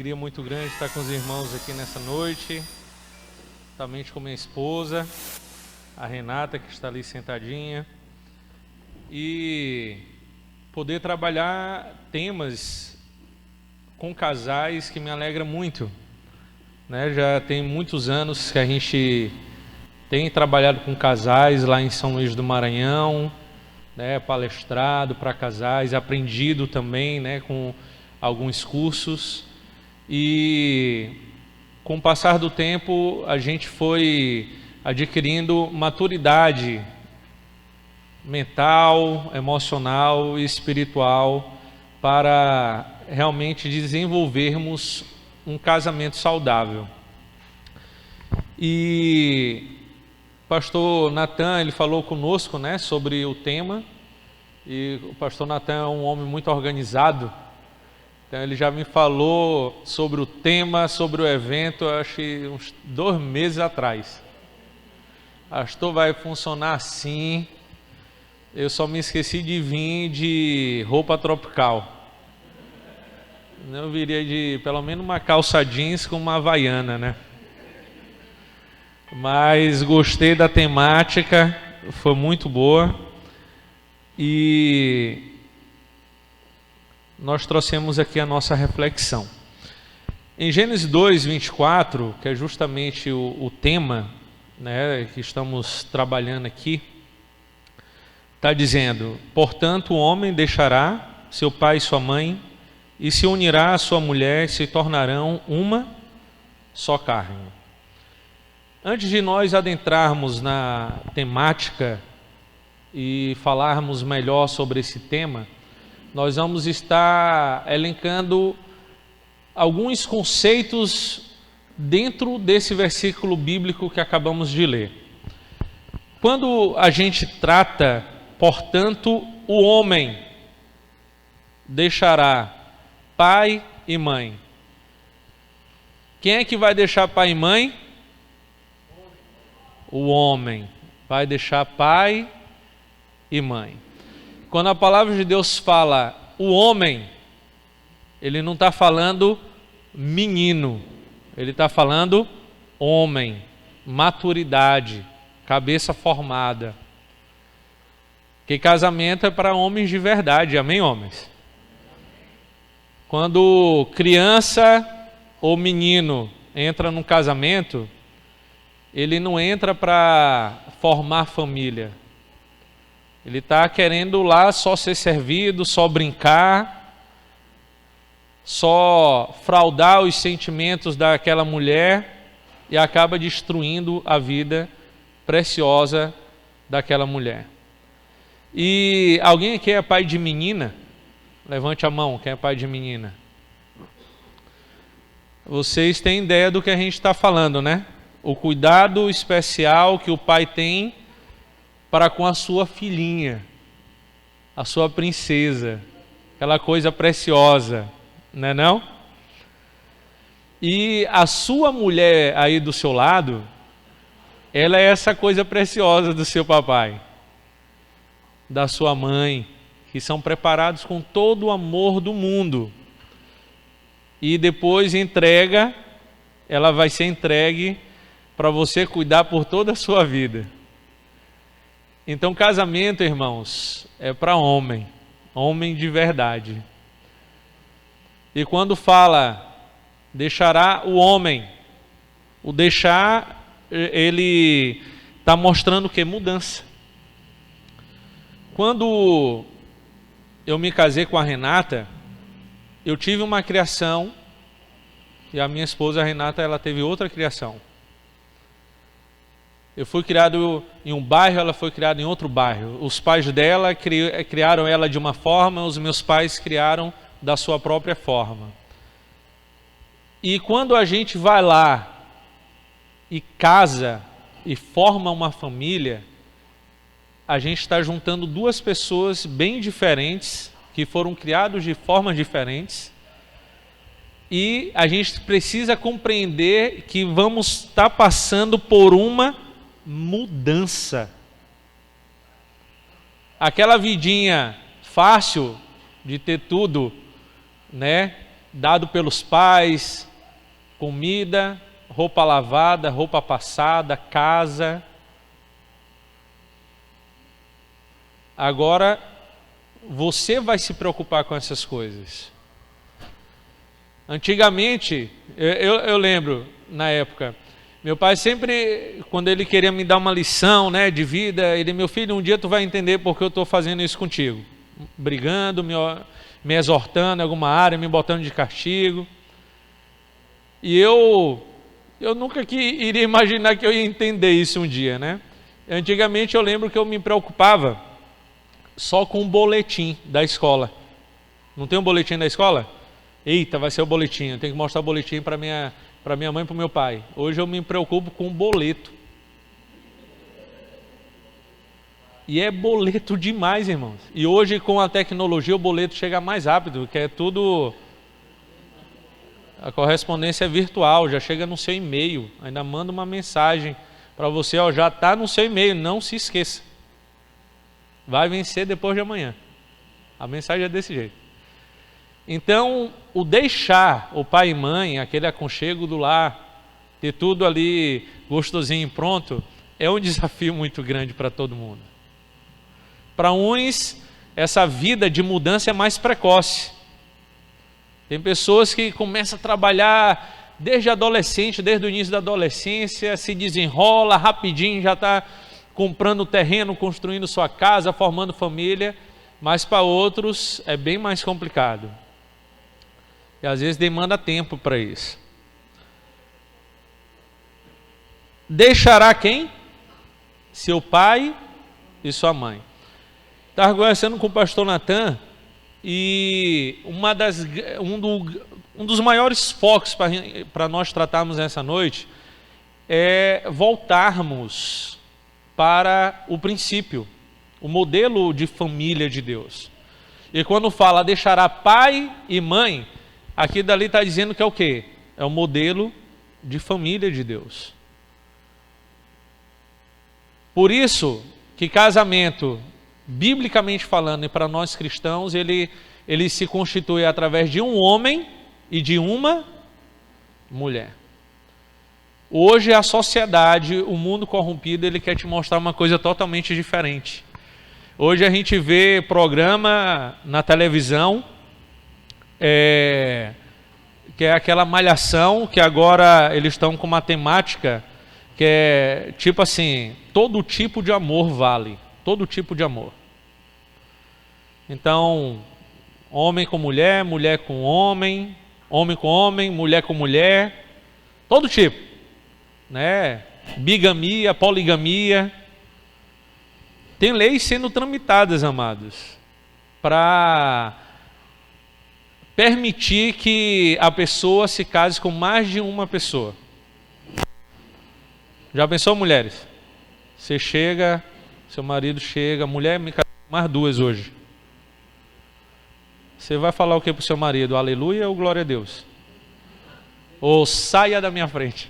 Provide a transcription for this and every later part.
alegria muito grande estar com os irmãos aqui nessa noite, juntamente com minha esposa, a Renata, que está ali sentadinha, e poder trabalhar temas com casais que me alegra muito, né? Já tem muitos anos que a gente tem trabalhado com casais lá em São Luís do Maranhão, né? Palestrado para casais, aprendido também, né? Com alguns cursos, e com o passar do tempo a gente foi adquirindo maturidade mental, emocional e espiritual para realmente desenvolvermos um casamento saudável. E o pastor Natan, ele falou conosco, né, sobre o tema, e o pastor Natan é um homem muito organizado. Então ele já me falou sobre o tema, sobre o evento, acho que uns 2 meses atrás. Pastor, vai funcionar assim. Eu só me esqueci de vir de roupa tropical. Eu viria de pelo menos uma calça jeans com uma havaiana, né? Mas gostei da temática, foi muito boa. E nós trouxemos aqui a nossa reflexão. Em Gênesis 2, 24, que é justamente o tema, né, que estamos trabalhando aqui, está dizendo: portanto, o homem deixará seu pai e sua mãe, e se unirá à sua mulher, e se tornarão uma só carne. Antes de nós adentrarmos na temática e falarmos melhor sobre esse tema, nós vamos estar elencando alguns conceitos dentro desse versículo bíblico que acabamos de ler. Quando a gente trata, portanto, o homem deixará pai e mãe. Quem é que vai deixar pai e mãe? O homem vai deixar pai e mãe. Quando a palavra de Deus fala o homem, ele não está falando menino, ele está falando homem, maturidade, cabeça formada. Que casamento é para homens de verdade, amém, homens? Quando criança ou menino entra num casamento, ele não entra para formar família. Ele está querendo lá só ser servido, só brincar, só fraudar os sentimentos daquela mulher, e acaba destruindo a vida preciosa daquela mulher. E alguém aqui é pai de menina? Levante a mão, quem é pai de menina? Vocês têm ideia do que a gente está falando, né? O cuidado especial que o pai tem para com a sua filhinha, a sua princesa, aquela coisa preciosa, não é não? E a sua mulher aí do seu lado, ela é essa coisa preciosa do seu papai, da sua mãe, que são preparados com todo o amor do mundo. E depois ela vai ser entregue para você cuidar por toda a sua vida. Então, casamento, irmãos, é para homem de verdade. E quando fala deixará o homem, o deixar, ele está mostrando o que? Mudança. Quando eu me casei com a Renata, eu tive uma criação, e a minha esposa, a Renata, ela teve outra criação. Eu fui criado em um bairro, ela foi criada em outro bairro. Os pais dela criaram ela de uma forma, os meus pais criaram da sua própria forma. E quando a gente vai lá e casa e forma uma família, a gente está juntando 2 pessoas bem diferentes, que foram criados de formas diferentes, e a gente precisa compreender que vamos estar passando por uma mudança. Aquela vidinha fácil de ter tudo, né, dado pelos pais, comida, roupa lavada, roupa passada, casa. Agora, você vai se preocupar com essas coisas. Antigamente, eu lembro, na época, meu pai sempre, quando ele queria me dar uma lição, né, de vida, ele: meu filho, um dia tu vai entender porque eu estou fazendo isso contigo. Brigando, me exortando em alguma área, me botando de castigo. E eu nunca iria imaginar que eu ia entender isso um dia, né? Antigamente eu lembro que eu me preocupava só com o boletim da escola. Não tem um boletim da escola? Eita, vai ser o boletim, eu tenho que mostrar o boletim para minha mãe e para o meu pai. Hoje eu me preocupo com o boleto. E é boleto demais, irmãos. E hoje, com a tecnologia, o boleto chega mais rápido, que é tudo... A correspondência é virtual, já chega no seu e-mail. Ainda manda uma mensagem para você: ó, já está no seu e-mail, não se esqueça. Vai vencer depois de amanhã. A mensagem é desse jeito. Então, o deixar o pai e mãe, aquele aconchego do lar, ter tudo ali gostosinho e pronto, é um desafio muito grande para todo mundo. Para uns, essa vida de mudança é mais precoce. Tem pessoas que começam a trabalhar desde adolescente, desde o início da adolescência, se desenrola rapidinho, já está comprando terreno, construindo sua casa, formando família, mas para outros é bem mais complicado. E às vezes demanda tempo para isso. Deixará quem? Seu pai e sua mãe. Estava conversando com o pastor Natan, e um dos maiores focos para nós tratarmos essa noite é voltarmos para o princípio, o modelo de família de Deus. E quando fala deixará pai e mãe, aqui dali está dizendo que é o quê? É o modelo de família de Deus. Por isso que casamento, biblicamente falando, e para nós cristãos, ele se constitui através de um homem e de uma mulher. Hoje a sociedade, o mundo corrompido, ele quer te mostrar uma coisa totalmente diferente. Hoje a gente vê programa na televisão, que é aquela malhação, que agora eles estão com uma temática que é tipo assim: todo tipo de amor vale. Todo tipo de amor. Então, homem com mulher, mulher com homem, homem com homem, mulher com mulher, todo tipo, né? Bigamia, poligamia. Tem leis sendo tramitadas, amados, para permitir que a pessoa se case com mais de uma pessoa. Já pensou, mulheres? Você chega, seu marido chega, mulher, me casou com mais duas hoje. Você vai falar o que para o seu marido? Aleluia ou glória a Deus? Ou saia da minha frente?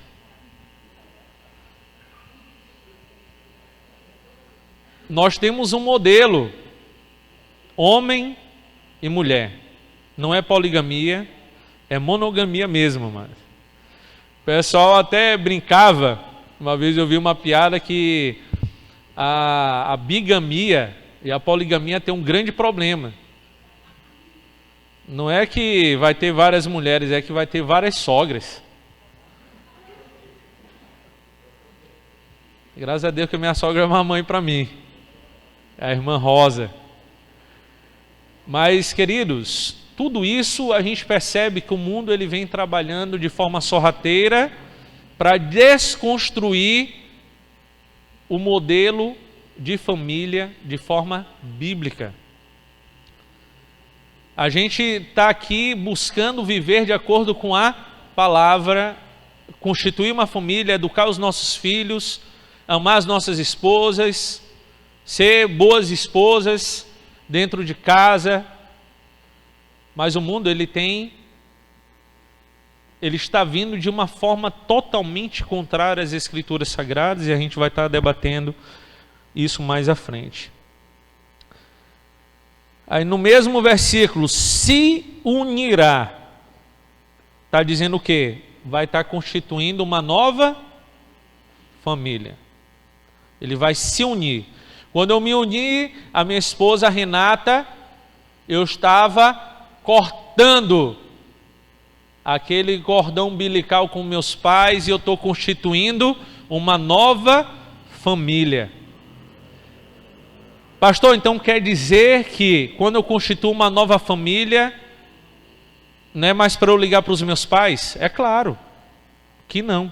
Nós temos um modelo, homem e mulher. Não é poligamia, é monogamia mesmo, mano. O pessoal até brincava, uma vez eu vi uma piada que a bigamia e a poligamia tem um grande problema. Não é que vai ter várias mulheres, é que vai ter várias sogras. Graças a Deus que minha sogra é uma mãe para mim, a irmã Rosa. Mas, queridos, tudo isso a gente percebe que o mundo ele vem trabalhando de forma sorrateira para desconstruir o modelo de família de forma bíblica. A gente está aqui buscando viver de acordo com a palavra, constituir uma família, educar os nossos filhos, amar as nossas esposas, ser boas esposas dentro de casa. Mas o mundo ele está vindo de uma forma totalmente contrária às Escrituras Sagradas, e a gente vai estar debatendo isso mais à frente. Aí no mesmo versículo, se unirá. está dizendo o quê? Vai estar constituindo uma nova família. Ele vai se unir. Quando eu me uni, a minha esposa Renata, eu estava cortando aquele cordão umbilical com meus pais e eu estou constituindo uma nova família. Pastor, então quer dizer que quando eu constituo uma nova família, não é mais para eu ligar para os meus pais? É claro que não.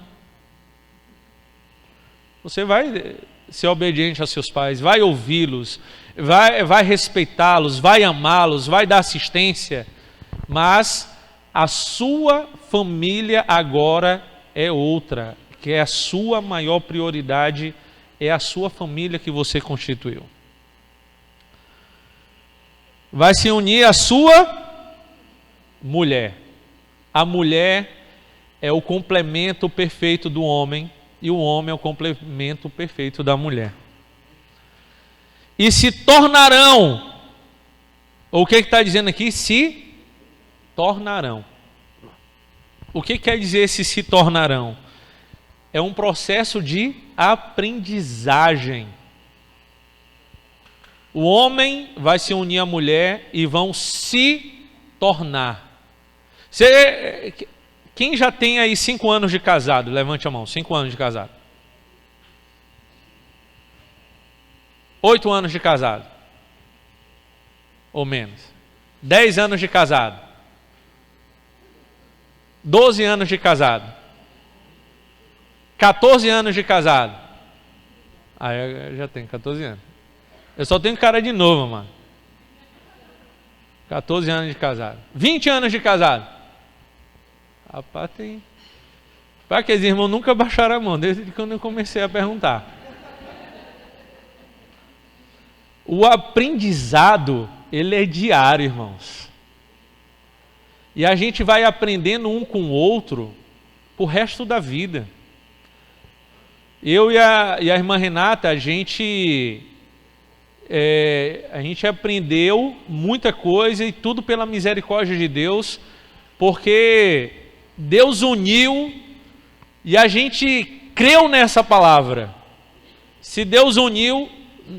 Você vai ser obediente aos seus pais, vai ouvi-los, vai respeitá-los, vai amá-los, vai dar assistência, mas a sua família agora é outra, que é a sua maior prioridade, é a sua família que você constituiu. Vai se unir a sua mulher. A mulher é o complemento perfeito do homem e o homem é o complemento perfeito da mulher. E se tornarão, o que está dizendo aqui? Se tornarão. O que quer dizer esse se tornarão? É um processo de aprendizagem. O homem vai se unir à mulher e vão se tornar. Quem já tem aí 5 anos de casado? Levante a mão, 5 anos de casado. 8 anos de casado. Ou menos. 10 anos de casado. 12 anos de casado. 14 anos de casado. Eu já tenho 14 anos. Eu só tenho cara de novo, mano. 14 anos de casado. 20 anos de casado. Rapaz, tem... Para aqueles irmãos nunca baixaram a mão, desde quando eu comecei a perguntar. O aprendizado, ele é diário, irmãos. E a gente vai aprendendo um com o outro pro resto da vida. Eu e a irmã Renata, a gente aprendeu muita coisa e tudo pela misericórdia de Deus, porque Deus uniu e a gente creu nessa palavra. Se Deus uniu,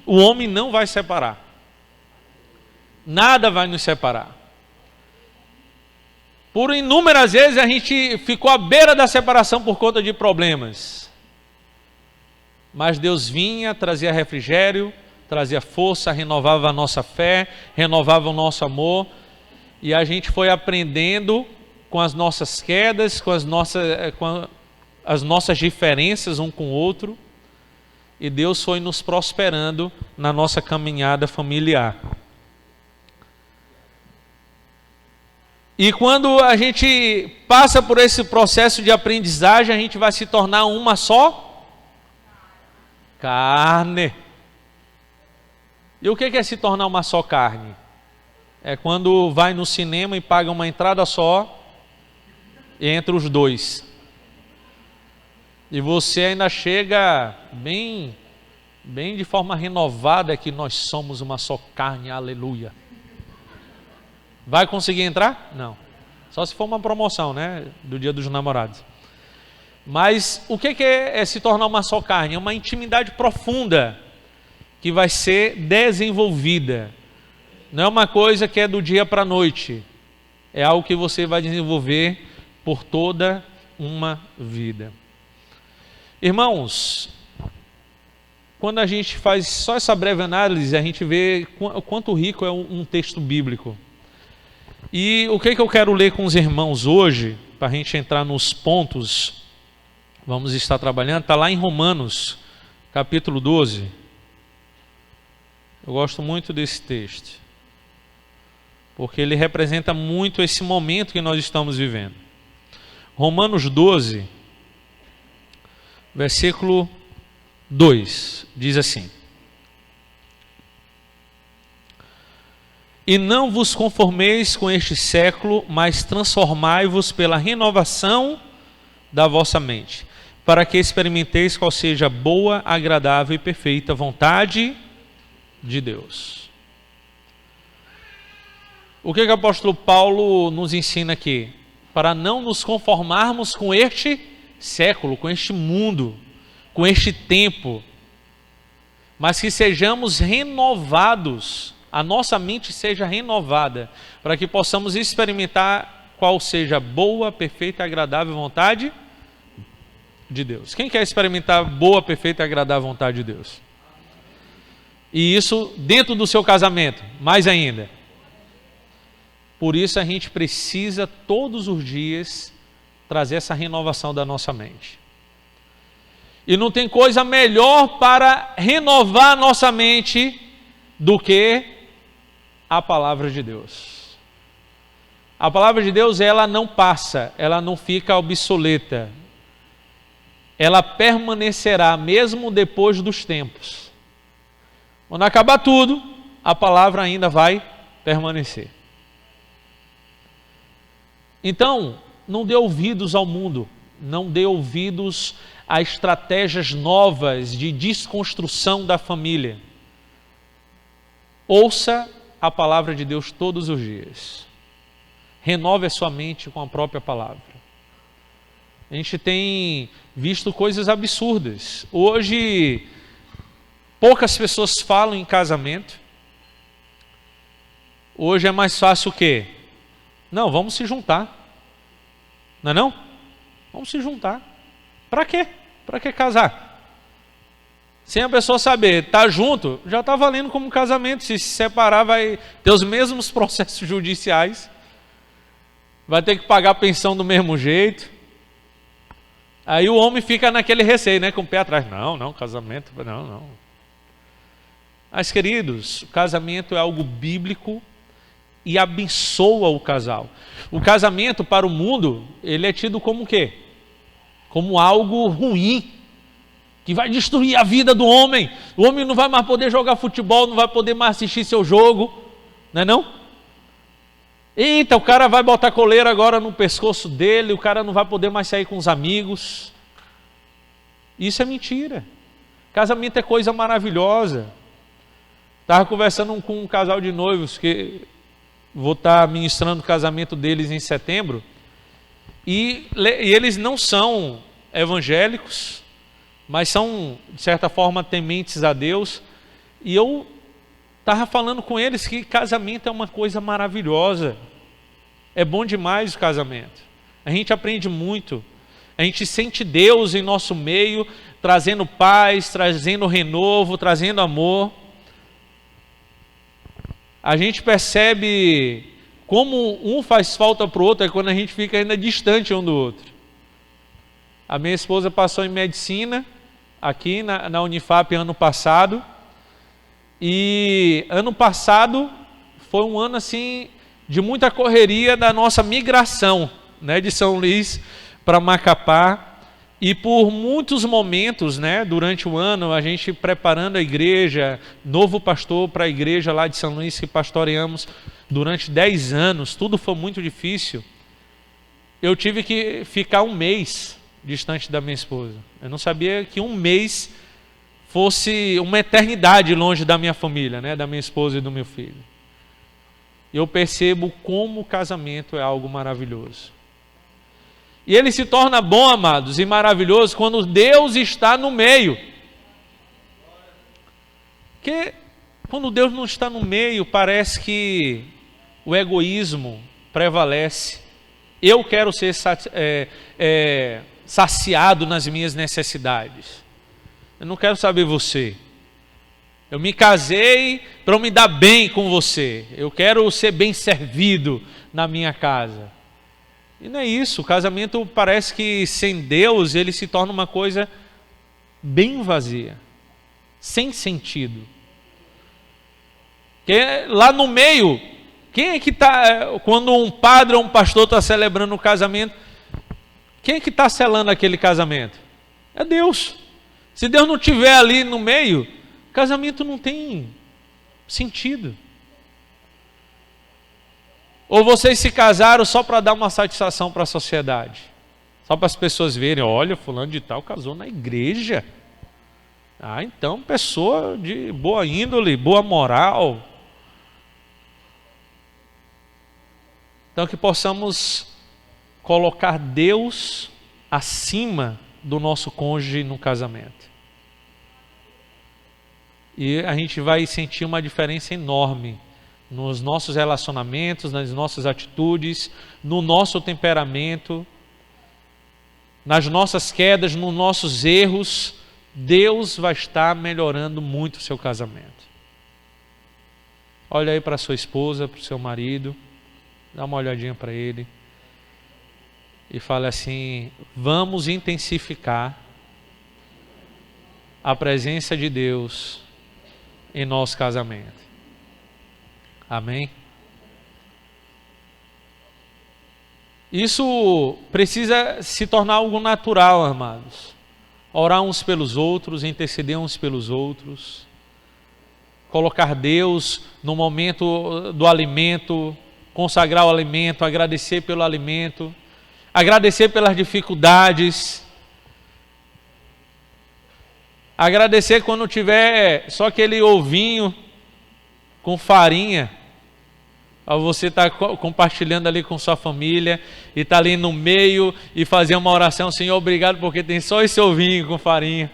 o homem não vai separar. Nada vai nos separar. Por inúmeras vezes a gente ficou à beira da separação por conta de problemas. Mas Deus vinha, trazia refrigério, trazia força, renovava a nossa fé, renovava o nosso amor. E a gente foi aprendendo com as nossas quedas, com as nossas diferenças um com o outro. E Deus foi nos prosperando na nossa caminhada familiar. E quando a gente passa por esse processo de aprendizagem, a gente vai se tornar uma só carne. E o que é se tornar uma só carne? É quando vai no cinema e paga uma entrada só entre os dois. E você ainda chega bem de forma renovada que nós somos uma só carne, aleluia. Vai conseguir entrar? Não. Só se for uma promoção, né? Do Dia dos Namorados. Mas o que é se tornar uma só carne? É uma intimidade profunda que vai ser desenvolvida. Não é uma coisa que é do dia para a noite. É algo que você vai desenvolver por toda uma vida. Irmãos, quando a gente faz só essa breve análise, a gente vê o quanto rico é um texto bíblico. E o que eu quero ler com os irmãos hoje, para a gente entrar nos pontos, vamos estar trabalhando, está lá em Romanos, capítulo 12. Eu gosto muito desse texto, porque ele representa muito esse momento que nós estamos vivendo. Romanos 12, versículo 2, diz assim: E não vos conformeis com este século, mas transformai-vos pela renovação da vossa mente, para que experimenteis qual seja a boa, agradável e perfeita vontade de Deus. O que o apóstolo Paulo nos ensina aqui? para não nos conformarmos com este século, com este mundo, com este tempo, mas que sejamos renovados, a nossa mente seja renovada, para que possamos experimentar qual seja a boa, perfeita e agradável vontade de Deus. Quem quer experimentar boa, perfeita e agradável vontade de Deus? E isso dentro do seu casamento, mais ainda. Por isso a gente precisa todos os dias trazer essa renovação da nossa mente. E não tem coisa melhor para renovar a nossa mente do que a palavra de Deus. A palavra de Deus, ela não passa, ela não fica obsoleta. Ela permanecerá mesmo depois dos tempos. Quando acabar tudo, a palavra ainda vai permanecer. Então, não dê ouvidos ao mundo, não dê ouvidos a estratégias novas de desconstrução da família. Ouça a palavra de Deus todos os dias. Renove a sua mente com a própria palavra. A gente tem visto coisas absurdas. Hoje, poucas pessoas falam em casamento. Hoje é mais fácil o quê? Não, vamos se juntar. Não é não? Vamos se juntar. Para quê? Para que casar? Sem a pessoa saber, tá junto, já está valendo como casamento. Se separar, vai ter os mesmos processos judiciais. Vai ter que pagar a pensão do mesmo jeito. Aí o homem fica naquele receio, né? Com o pé atrás. Não, casamento, não. Mas, queridos, o casamento é algo bíblico e abençoa o casal. O casamento para o mundo, ele é tido como o quê? Como algo ruim, que vai destruir a vida do homem. O homem não vai mais poder jogar futebol, não vai poder mais assistir seu jogo, não é não? Eita, o cara vai botar coleira agora no pescoço dele, o cara não vai poder mais sair com os amigos. Isso é mentira. Casamento é coisa maravilhosa. Estava conversando com um casal de noivos, que vou estar ministrando o casamento deles em setembro, e eles não são evangélicos, mas são, de certa forma, tementes a Deus. E eu estava falando com eles que casamento é uma coisa maravilhosa. É bom demais o casamento. A gente aprende muito. A gente sente Deus em nosso meio, trazendo paz, trazendo renovo, trazendo amor. A gente percebe como um faz falta para o outro, é quando a gente fica ainda distante um do outro. A minha esposa passou em medicina aqui na Unifap ano passado. E ano passado foi um ano assim de muita correria da nossa migração, né, de São Luís para Macapá. E por muitos momentos, né, durante o ano, a gente preparando a igreja, novo pastor para a igreja lá de São Luís que pastoreamos durante 10 anos, tudo foi muito difícil. Eu tive que ficar um mês distante da minha esposa. Eu não sabia que um mês fosse uma eternidade longe da minha família, né, da minha esposa e do meu filho. Eu percebo como o casamento é algo maravilhoso. E ele se torna bom, amados, e maravilhoso quando Deus está no meio. Porque quando Deus não está no meio, parece que o egoísmo prevalece. Eu quero ser saciado nas minhas necessidades. Eu não quero saber você. Eu me casei para me dar bem com você. Eu quero ser bem servido na minha casa. E não é isso. O casamento parece que sem Deus ele se torna uma coisa bem vazia, sem sentido. Porque lá no meio, quem é que está, quando um padre ou um pastor está celebrando o casamento, quem é que está selando aquele casamento? É Deus. Se Deus não estiver ali no meio, casamento não tem sentido. Ou vocês se casaram só para dar uma satisfação para a sociedade? Só para as pessoas verem, olha, fulano de tal casou na igreja. Ah, então pessoa de boa índole, boa moral. Então que possamos colocar Deus acima do nosso cônjuge no casamento. E a gente vai sentir uma diferença enorme nos nossos relacionamentos, nas nossas atitudes, no nosso temperamento, nas nossas quedas, nos nossos erros. Deus vai estar melhorando muito o seu casamento. Olha aí para sua esposa, para o seu marido, dá uma olhadinha para ele e fala assim: vamos intensificar a presença de Deus em nosso casamento. Amém? Isso precisa se tornar algo natural, amados. Orar uns pelos outros, interceder uns pelos outros, colocar Deus no momento do alimento, consagrar o alimento, agradecer pelo alimento, agradecer pelas dificuldades, agradecer quando tiver só aquele ovinho com farinha, você está compartilhando ali com sua família e está ali no meio e fazer uma oração: Senhor, obrigado porque tem só esse ovinho com farinha.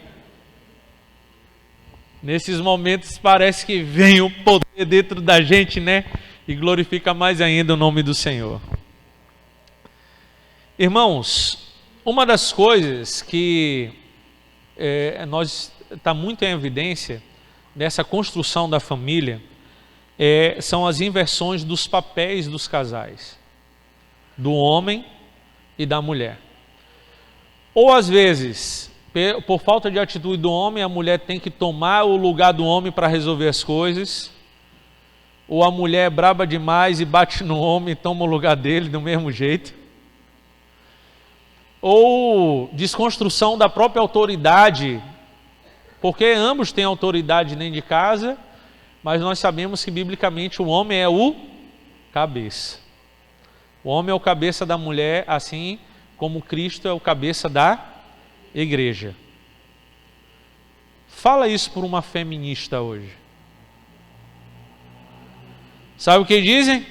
Nesses momentos parece que vem o poder dentro da gente, né? E glorifica mais ainda o nome do Senhor. Irmãos, uma das coisas que está muito em evidência nessa construção da família são as inversões dos papéis dos casais, do homem e da mulher. Ou às vezes, por falta de atitude do homem, a mulher tem que tomar o lugar do homem para resolver as coisas, ou a mulher é braba demais e bate no homem e toma o lugar dele do mesmo jeito. Ou desconstrução da própria autoridade, porque ambos têm autoridade dentro de casa, mas nós sabemos que biblicamente o homem é o cabeça. O homem é o cabeça da mulher, assim como Cristo é o cabeça da igreja. Fala isso por uma feminista hoje. Sabe o que dizem?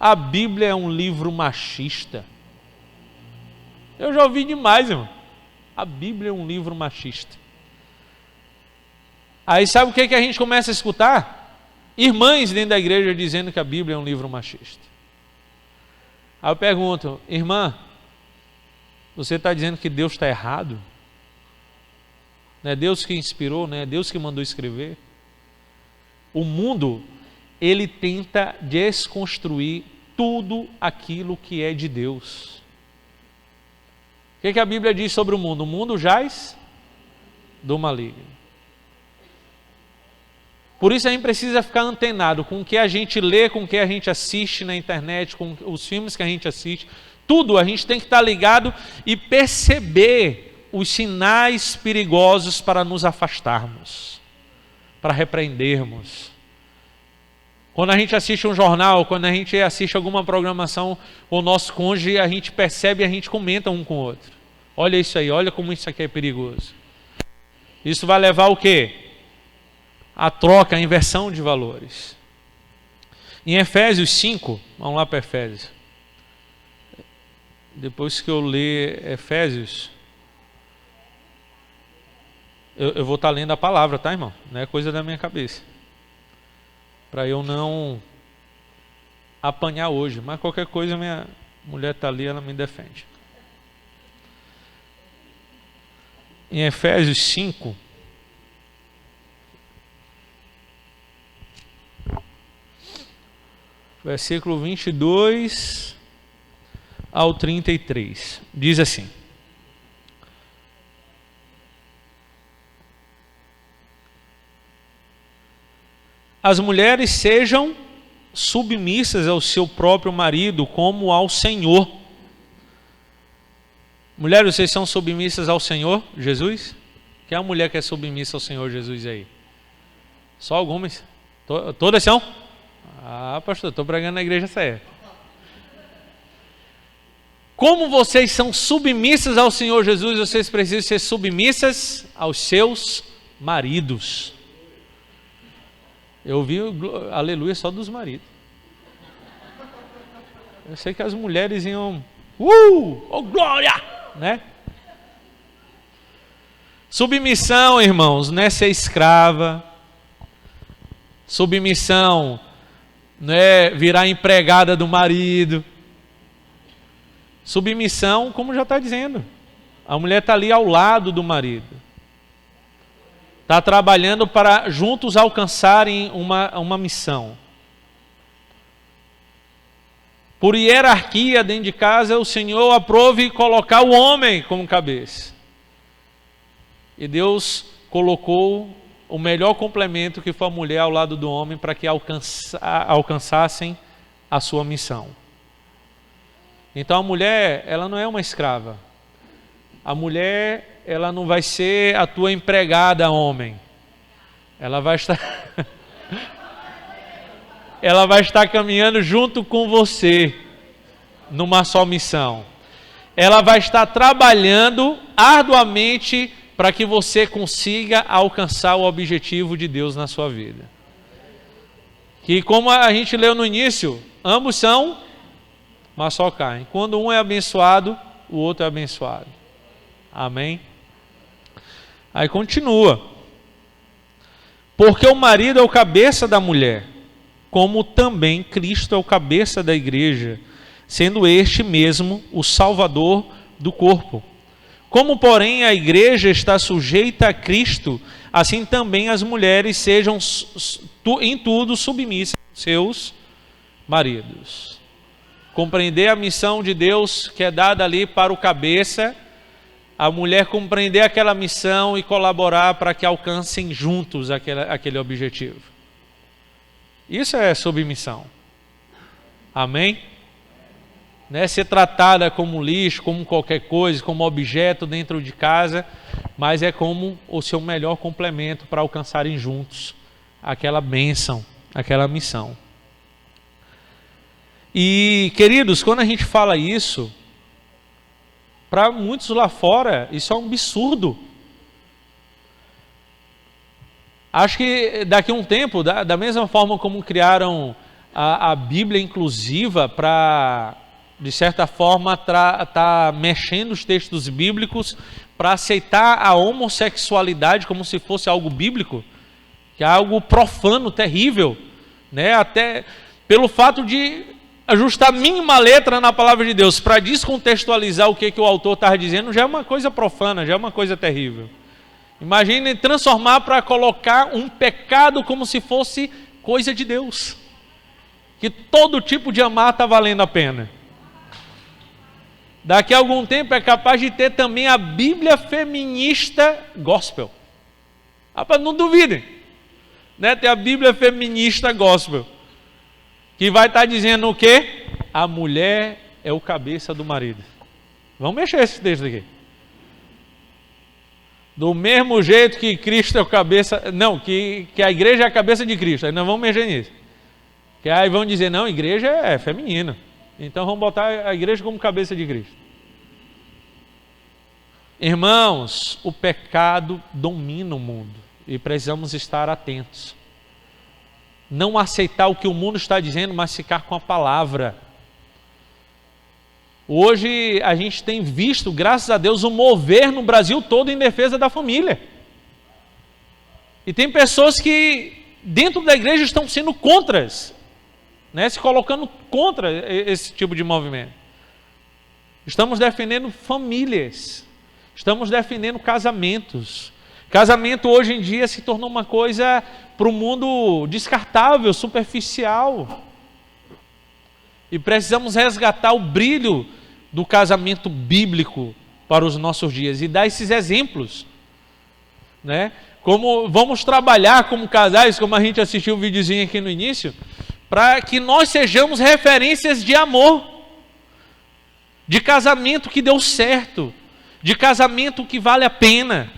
A Bíblia é um livro machista. Eu já ouvi demais, irmão. A Bíblia é um livro machista. Aí sabe o que a gente começa a escutar? Irmãs dentro da igreja dizendo que a Bíblia é um livro machista. Aí eu pergunto: irmã, você está dizendo que Deus está errado? Não é Deus que inspirou, não é Deus que mandou escrever? O mundo, ele tenta desconstruir tudo aquilo que é de Deus. O que a Bíblia diz sobre o mundo? O mundo jaz do maligno. Por isso a gente precisa ficar antenado com o que a gente lê, com o que a gente assiste na internet, com os filmes que a gente assiste. Tudo a gente tem que estar ligado e perceber os sinais perigosos para nos afastarmos, para repreendermos. Quando a gente assiste um jornal, quando a gente assiste alguma programação, o nosso cônjuge, a gente percebe e a gente comenta um com o outro. Olha isso aí, olha como isso aqui é perigoso. Isso vai levar o quê? A troca, a inversão de valores. Em Efésios 5, vamos lá para Efésios. Depois que eu ler Efésios, eu vou estar lendo a palavra, tá, irmão? Não é coisa da minha cabeça. Para eu não apanhar hoje. Mas qualquer coisa, minha mulher está ali, ela me defende. Em Efésios 5, versículo 22 ao 33, diz assim: as mulheres sejam submissas ao seu próprio marido, como ao Senhor. Mulheres, vocês são submissas ao Senhor Jesus? Quem é a mulher que é submissa ao Senhor Jesus aí? Só algumas? Todas são? Ah, pastor, estou pregando na igreja certa. Como vocês são submissas ao Senhor Jesus, vocês precisam ser submissas aos seus maridos. Eu ouvi aleluia só dos maridos. Eu sei que as mulheres iam Oh glória! Né? Submissão, irmãos, não é ser escrava. Submissão não é virar empregada do marido. Submissão, como já está dizendo, a mulher está ali ao lado do marido. Está trabalhando para juntos alcançarem uma missão. Por hierarquia dentro de casa, o Senhor aprove colocar o homem como cabeça. E Deus colocou o melhor complemento, que foi a mulher ao lado do homem, para que alcançassem a sua missão. Então a mulher, ela não é uma escrava. A mulher, ela não vai ser a tua empregada, homem. Ela vai estar ela vai estar caminhando junto com você numa só missão. Ela vai estar trabalhando arduamente para que você consiga alcançar o objetivo de Deus na sua vida. Que, como a gente leu no início, ambos são, mas só caem. Quando um é abençoado, o outro é abençoado. Amém? Aí continua. Porque o marido é o cabeça da mulher, como também Cristo é o cabeça da igreja, sendo este mesmo o Salvador do corpo. Como, porém, a igreja está sujeita a Cristo, assim também as mulheres sejam em tudo submissas aos seus maridos. Compreender a missão de Deus que é dada ali para o cabeça, a mulher compreender aquela missão e colaborar para que alcancem juntos aquele objetivo. Isso é submissão. Amém? Não é ser tratada como lixo, como qualquer coisa, como objeto dentro de casa, mas é como o seu melhor complemento para alcançarem juntos aquela bênção, aquela missão. E, queridos, quando a gente fala isso, para muitos lá fora, isso é um absurdo. Acho que daqui a um tempo, da mesma forma como criaram a Bíblia inclusiva para, de certa forma, tá mexendo os textos bíblicos para aceitar a homossexualidade como se fosse algo bíblico, que é algo profano, terrível, né? Até pelo fato de ajustar a mínima letra na palavra de Deus para descontextualizar o que o autor estava dizendo, já é uma coisa profana, já é uma coisa terrível. Imagine transformar para colocar um pecado como se fosse coisa de Deus. Que todo tipo de amar está valendo a pena. Daqui a algum tempo é capaz de ter também a Bíblia feminista gospel. Rapaz, não duvidem. Né? Tem a Bíblia feminista gospel. Que vai estar dizendo o quê? A mulher é o cabeça do marido. Vamos mexer esse texto aqui. Do mesmo jeito que Cristo é o cabeça... Não, que a igreja é a cabeça de Cristo. Aí nós vamos mexer nisso. Que aí vão dizer, não, a igreja é feminina. Então vamos botar a igreja como cabeça de Cristo. Irmãos, o pecado domina o mundo. E precisamos estar atentos. Não aceitar o que o mundo está dizendo, mas ficar com a palavra. Hoje a gente tem visto, graças a Deus, um mover no Brasil todo em defesa da família. E tem pessoas que dentro da igreja estão sendo contras, né, se colocando contra esse tipo de movimento. Estamos defendendo famílias, estamos defendendo casamentos. Casamento hoje em dia se tornou uma coisa para o mundo descartável, superficial. E precisamos resgatar o brilho do casamento bíblico para os nossos dias e dar esses exemplos, né? Como vamos trabalhar como casais, como a gente assistiu o videozinho aqui no início, para que nós sejamos referências de amor, de casamento que deu certo, de casamento que vale a pena.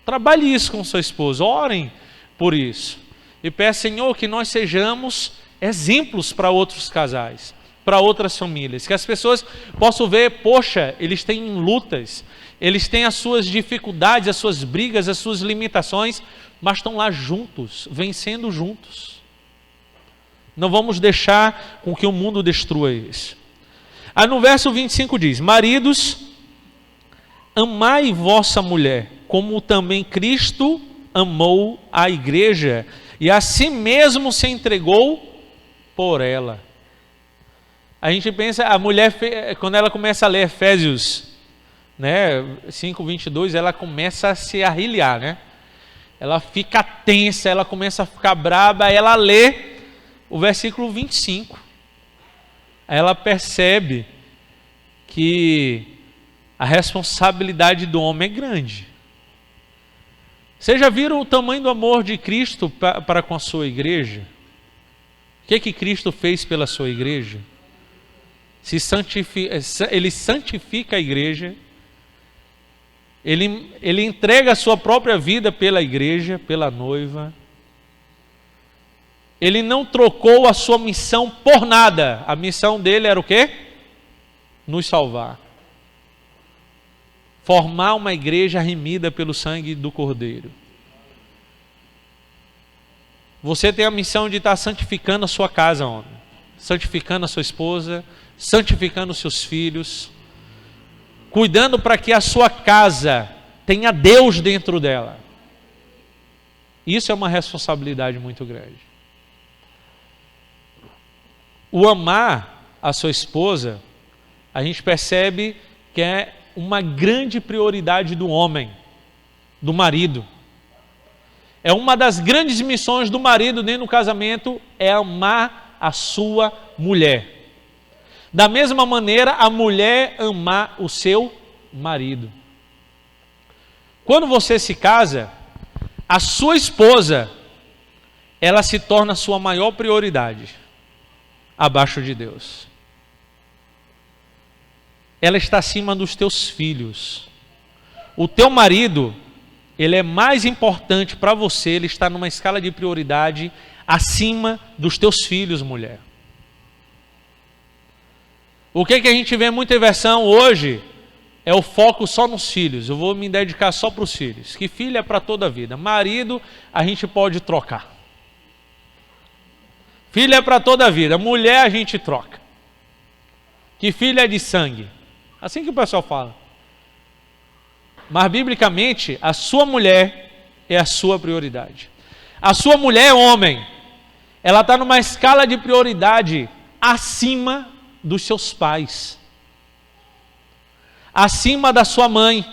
Trabalhe isso com sua esposa, orem por isso e peça, Senhor, que nós sejamos exemplos para outros casais, para outras famílias, que as pessoas possam ver, poxa, eles têm lutas, eles têm as suas dificuldades, as suas brigas, as suas limitações, mas estão lá juntos, vencendo juntos. Não vamos deixar com que o mundo destrua isso. Aí no verso 25 diz: maridos, amai vossa mulher, como também Cristo amou a igreja, e a si mesmo se entregou por ela. A gente pensa, a mulher, quando ela começa a ler Efésios 5:22, ela começa a se arrilhar, né? Ela fica tensa, ela começa a ficar braba, aí ela lê o versículo 25. Aí ela percebe que a responsabilidade do homem é grande. Vocês já viram o tamanho do amor de Cristo para com a sua igreja? O que Cristo fez pela sua igreja? Ele santifica a igreja, ele entrega a sua própria vida pela igreja, pela noiva. Ele não trocou a sua missão por nada. A missão dele era o quê? Nos salvar. Formar uma igreja remida pelo sangue do Cordeiro. Você tem a missão de estar santificando a sua casa, homem. Santificando a sua esposa, santificando os seus filhos, cuidando para que a sua casa tenha Deus dentro dela. Isso é uma responsabilidade muito grande. O amar a sua esposa, a gente percebe que é uma grande prioridade do homem, do marido. É uma das grandes missões do marido dentro do casamento, é amar a sua mulher. Da mesma maneira, a mulher amar o seu marido. Quando você se casa, a sua esposa, ela se torna a sua maior prioridade, abaixo de Deus. Ela está acima dos teus filhos. O teu marido, ele é mais importante para você, ele está numa escala de prioridade acima dos teus filhos, mulher. O que a gente vê muita inversão hoje é o foco só nos filhos. Eu vou me dedicar só para os filhos. Que filho é para toda a vida. Marido, a gente pode trocar. Filho é para toda a vida. Mulher, a gente troca. Que filho é de sangue. Assim que o pessoal fala. Mas, biblicamente, a sua mulher é a sua prioridade. A sua mulher é homem. Ela está numa escala de prioridade acima dos seus pais, acima da sua mãe,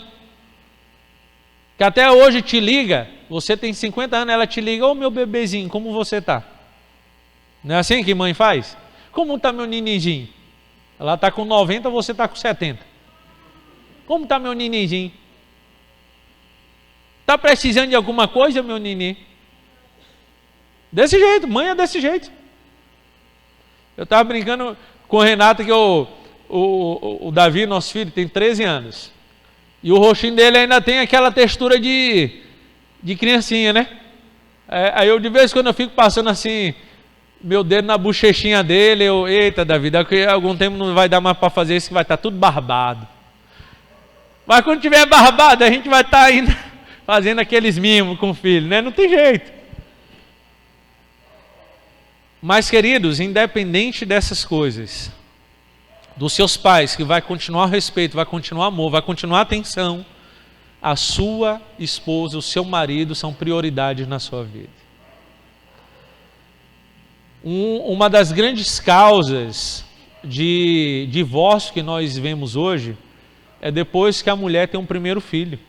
que até hoje te liga. Você tem 50 anos, ela te liga: ô meu bebezinho, como você está? Não é assim que mãe faz? Como está meu nenenzinho? Ela está com 90, você está com 70. Como está meu nenenzinho? Está precisando de alguma coisa, meu neném? Desse jeito, mãe é desse jeito. Eu estava brincando com o Renato que o Davi, nosso filho, tem 13 anos. E o rostinho dele ainda tem aquela textura de criancinha, né? Aí eu de vez em quando eu fico passando assim, meu dedo na bochechinha dele, eita Davi, daqui a algum tempo não vai dar mais para fazer isso, que vai estar tudo barbado. Mas quando tiver barbado, a gente vai estar ainda fazendo aqueles mimos com o filho, né? Não tem jeito. Mas, queridos, independente dessas coisas, dos seus pais, que vai continuar o respeito, vai continuar o amor, vai continuar a atenção, a sua esposa, o seu marido são prioridades na sua vida. Uma das grandes causas de divórcio que nós vemos hoje é depois que a mulher tem um primeiro filho.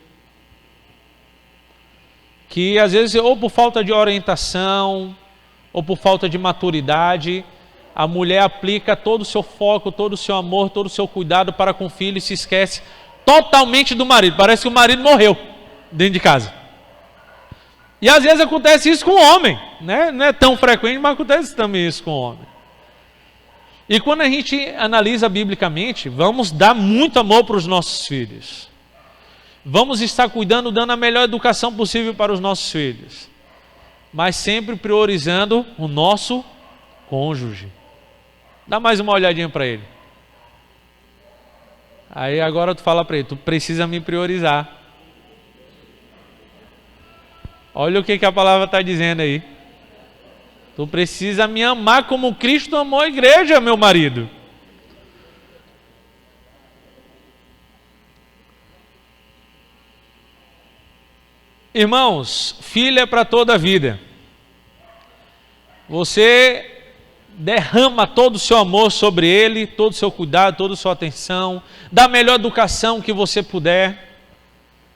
Que às vezes, ou por falta de orientação, ou por falta de maturidade, a mulher aplica todo o seu foco, todo o seu amor, todo o seu cuidado para com o filho e se esquece totalmente do marido. Parece que o marido morreu dentro de casa. E às vezes acontece isso com o homem, né? Não é tão frequente, mas acontece também isso com o homem. E quando a gente analisa biblicamente, vamos dar muito amor para os nossos filhos. Vamos estar cuidando, dando a melhor educação possível para os nossos filhos. Mas sempre priorizando o nosso cônjuge. Dá mais uma olhadinha para ele. Aí agora tu fala para ele: tu precisa me priorizar. Olha o que a palavra está dizendo aí. Tu precisa me amar como Cristo amou a igreja, meu marido. Irmãos, filho é para toda a vida. Você derrama todo o seu amor sobre ele, todo o seu cuidado, toda a sua atenção, dá a melhor educação que você puder,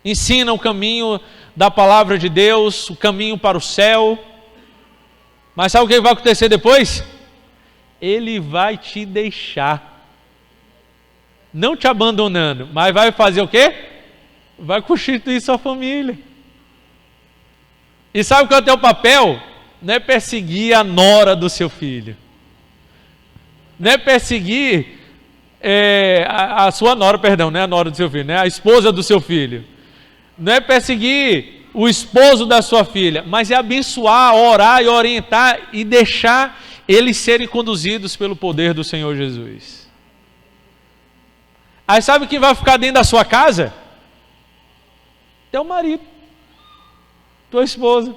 ensina o caminho da palavra de Deus, o caminho para o céu. Mas sabe o que vai acontecer depois? Ele vai te deixar, não te abandonando, mas vai fazer o quê? Vai constituir sua família. E sabe qual é o teu papel? Não é perseguir a nora do seu filho, não é perseguir a sua nora, perdão, não é a nora do seu filho, né? A esposa do seu filho, não é perseguir o esposo da sua filha, mas é abençoar, orar e orientar e deixar eles serem conduzidos pelo poder do Senhor Jesus. Aí sabe quem vai ficar dentro da sua casa? Teu marido, tua esposa.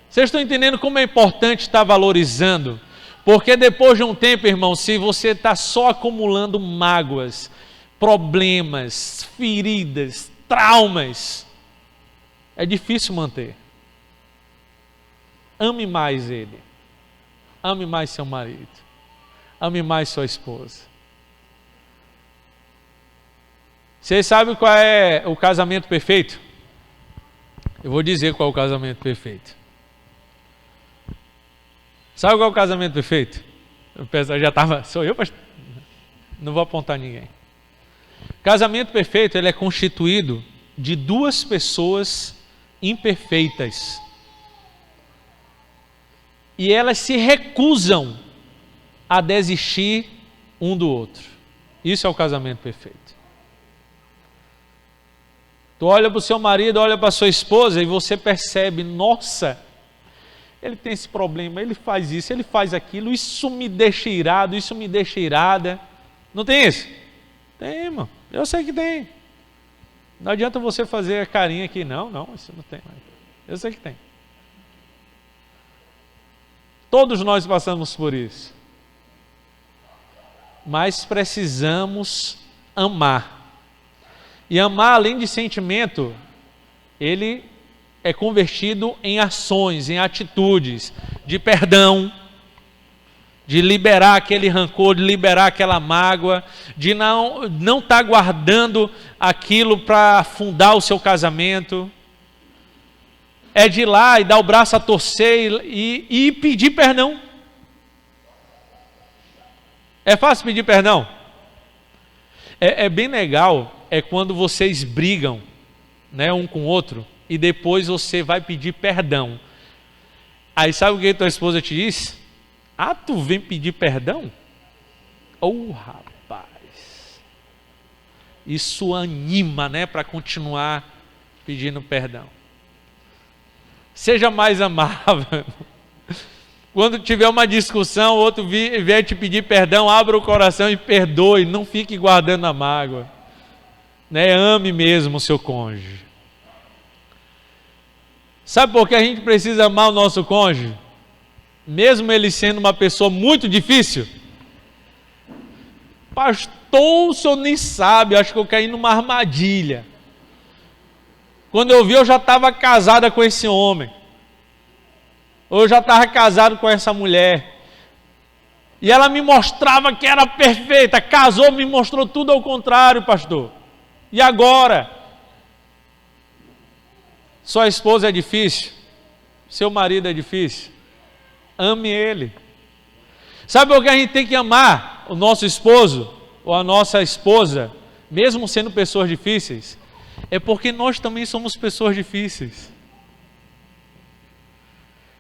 Vocês estão entendendo como é importante estar valorizando? Porque depois de um tempo, irmão, se você está só acumulando mágoas, problemas, feridas, traumas, é difícil manter. Ame mais ele. Ame mais seu marido. Ame mais sua esposa. Vocês sabem qual é o casamento perfeito? Eu vou dizer qual é o casamento perfeito. Sabe qual é o casamento perfeito? O pessoal já estava, sou eu, pastor? Não vou apontar ninguém. Casamento perfeito, ele é constituído de duas pessoas imperfeitas. E elas se recusam a desistir um do outro. Isso é o casamento perfeito. Tu olha para o seu marido, olha para a sua esposa e você percebe, nossa, ele tem esse problema, ele faz isso, ele faz aquilo, isso me deixa irado, isso me deixa irada. Não tem isso? Tem, irmão. Eu sei que tem. Não adianta você fazer a carinha aqui, não, isso não tem. Eu sei que tem. Todos nós passamos por isso. Mas precisamos amar. E amar, além de sentimento, ele é convertido em ações, em atitudes de perdão, de liberar aquele rancor, de liberar aquela mágoa, de não estar guardando aquilo para afundar o seu casamento. É de ir lá e dar o braço a torcer e pedir perdão. É fácil pedir perdão? É bem legal, é quando vocês brigam, né, um com o outro, e depois você vai pedir perdão. Aí sabe o que tua esposa te diz? Ah, tu vem pedir perdão? Oh, rapaz. Isso anima, né, para continuar pedindo perdão. Seja mais amável. Quando tiver uma discussão, o outro vier te pedir perdão, abra o coração e perdoe, não fique guardando a mágoa. Né? Ame mesmo o seu cônjuge. Sabe por que a gente precisa amar o nosso cônjuge? Mesmo ele sendo uma pessoa muito difícil? Pastor, o senhor nem sabe, acho que eu caí numa armadilha. Quando eu vi, eu já estava casada com esse homem. Ou eu já estava casado com essa mulher. E ela me mostrava que era perfeita. Casou, me mostrou tudo ao contrário, pastor. E agora? Sua esposa é difícil? Seu marido é difícil? Ame ele. Sabe por que a gente tem que amar o nosso esposo ou a nossa esposa, mesmo sendo pessoas difíceis? É porque nós também somos pessoas difíceis.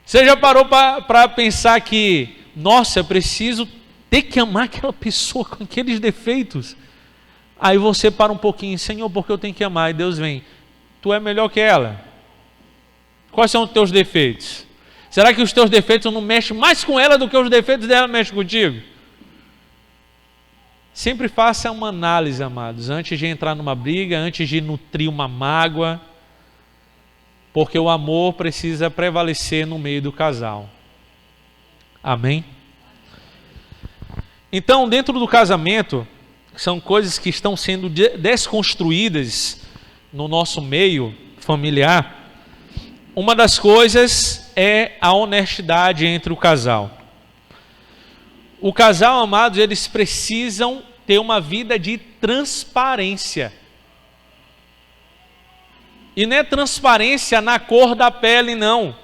Você já parou para pensar que, nossa, eu preciso ter que amar aquela pessoa com aqueles defeitos? Aí você para um pouquinho, Senhor, porque eu tenho que amar? E Deus vem, tu é melhor que ela. Quais são os teus defeitos? Será que os teus defeitos não mexem mais com ela do que os defeitos dela mexem contigo? Sempre faça uma análise, amados, antes de entrar numa briga, antes de nutrir uma mágoa, porque o amor precisa prevalecer no meio do casal. Amém? Então, dentro do casamento, são coisas que estão sendo desconstruídas no nosso meio, familiar, uma das coisas é a honestidade entre o casal. O casal, amados, eles precisam ter uma vida de transparência. E não é transparência na cor da pele, não.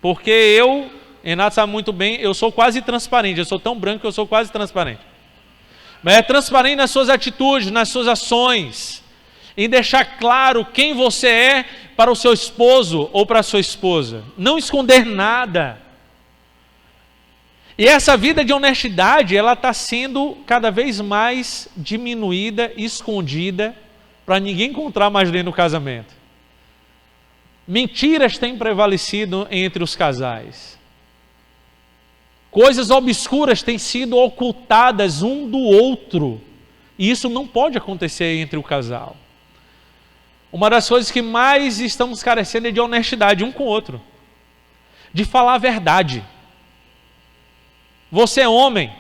Porque Renato sabe muito bem, eu sou quase transparente. Eu sou tão branco que eu sou quase transparente. Mas é transparente nas suas atitudes, nas suas ações. Em deixar claro quem você é para o seu esposo ou para a sua esposa. Não esconder nada. E essa vida de honestidade, ela está sendo cada vez mais diminuída, escondida, para ninguém encontrar mais dentro do casamento. Mentiras têm prevalecido entre os casais. Coisas obscuras têm sido ocultadas um do outro. E isso não pode acontecer entre o casal. Uma das coisas que mais estamos carecendo é de honestidade um com o outro. De falar a verdade. Você é homem.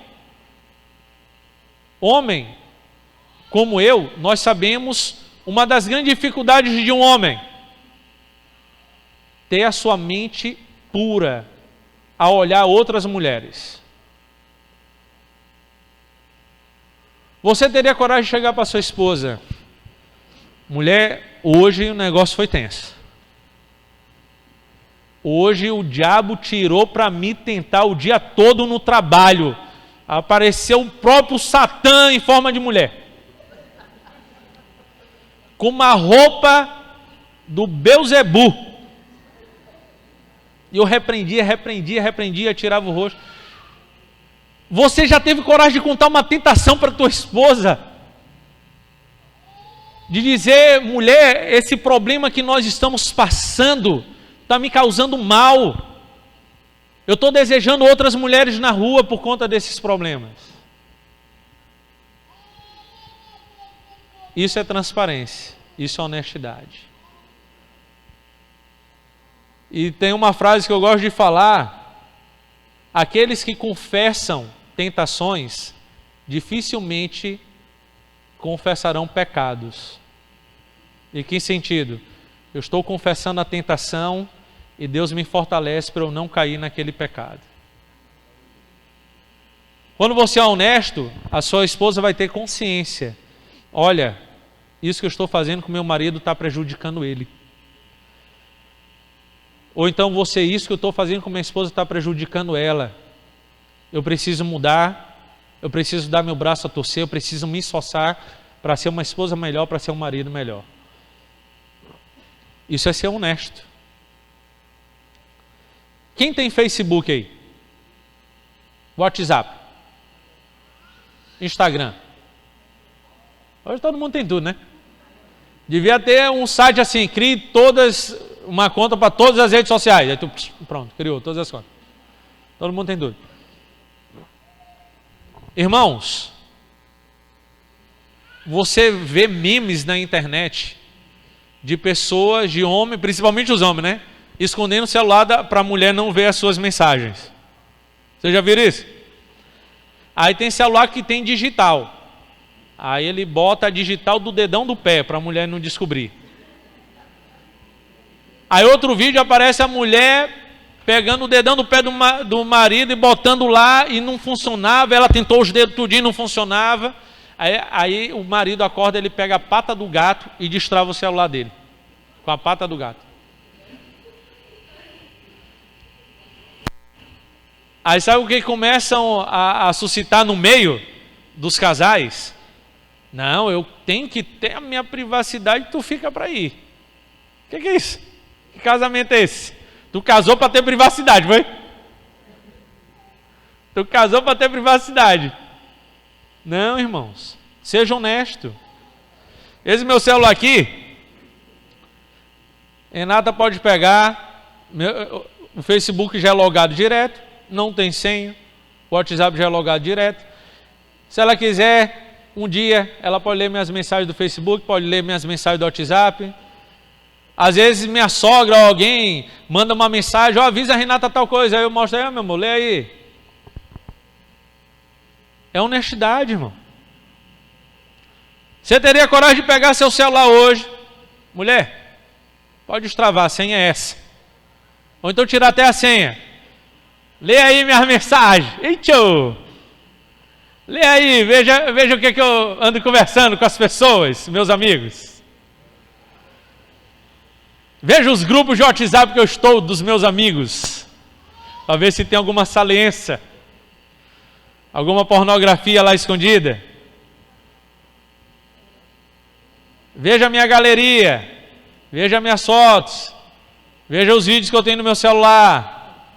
Homem, como eu, nós sabemos uma das grandes dificuldades de um homem. Ter a sua mente pura a olhar outras mulheres. Você teria coragem de chegar para sua esposa: mulher, hoje o negócio foi tenso. Hoje o diabo tirou para me tentar o dia todo no trabalho. Apareceu o próprio Satã em forma de mulher. Com uma roupa do Beuzebu. E eu repreendia, tirava o rosto. Você já teve coragem de contar uma tentação para tua esposa? De dizer: mulher, esse problema que nós estamos passando está me causando mal. Eu estou desejando outras mulheres na rua por conta desses problemas. Isso é transparência, isso é honestidade. E tem uma frase que eu gosto de falar: aqueles que confessam tentações dificilmente confessarão pecados. Em que sentido? Eu estou confessando a tentação e Deus me fortalece para eu não cair naquele pecado. Quando você é honesto, a sua esposa vai ter consciência: olha, isso que eu estou fazendo com meu marido está prejudicando ele. Ou então isso que eu estou fazendo com minha esposa está prejudicando ela. Eu preciso mudar, eu preciso dar meu braço a torcer, eu preciso me esforçar para ser uma esposa melhor, para ser um marido melhor. Isso é ser honesto. Quem tem Facebook aí? WhatsApp? Instagram? Hoje todo mundo tem tudo, né? Devia ter um site assim: crie uma conta para todas as redes sociais. Aí tu, pronto, criou todas as contas. Todo mundo tem tudo. Irmãos, você vê memes na internet de pessoas, de homens, principalmente os homens, né? Escondendo o celular para a mulher não ver as suas mensagens. Vocês já viram isso? Aí tem celular que tem digital. Aí ele bota a digital do dedão do pé para a mulher não descobrir. Aí outro vídeo aparece a mulher pegando o dedão do pé do marido e botando lá e não funcionava. Ela tentou os dedos tudinho, não funcionava. Aí o marido acorda, ele pega a pata do gato e destrava o celular dele. Com a pata do gato. Aí sabe o que começam a suscitar no meio dos casais? Não, eu tenho que ter a minha privacidade, tu fica para aí. O que é isso? Que casamento é esse? Tu casou para ter privacidade, foi? Tu casou para ter privacidade. Não, irmãos. Seja honesto. Esse meu celular aqui, Renata pode pegar, o Facebook já é logado direto, não tem senha, o WhatsApp já é logado direto. Se ela quiser, um dia, ela pode ler minhas mensagens do Facebook, pode ler minhas mensagens do WhatsApp. Às vezes minha sogra ou alguém manda uma mensagem: avisa a Renata tal coisa, aí eu mostro: meu amor, lê aí. É honestidade, irmão. Você teria coragem de pegar seu celular hoje? Mulher, Pode destravar, a senha é essa. Ou então tirar até a senha. Lê aí minhas mensagens. Eita! Lê aí, veja o que eu ando conversando com as pessoas, meus amigos. Veja os grupos de WhatsApp que eu estou dos meus amigos. Para ver se tem alguma saliência. Alguma pornografia lá escondida. Veja a minha galeria. Veja minhas fotos. Veja os vídeos que eu tenho no meu celular.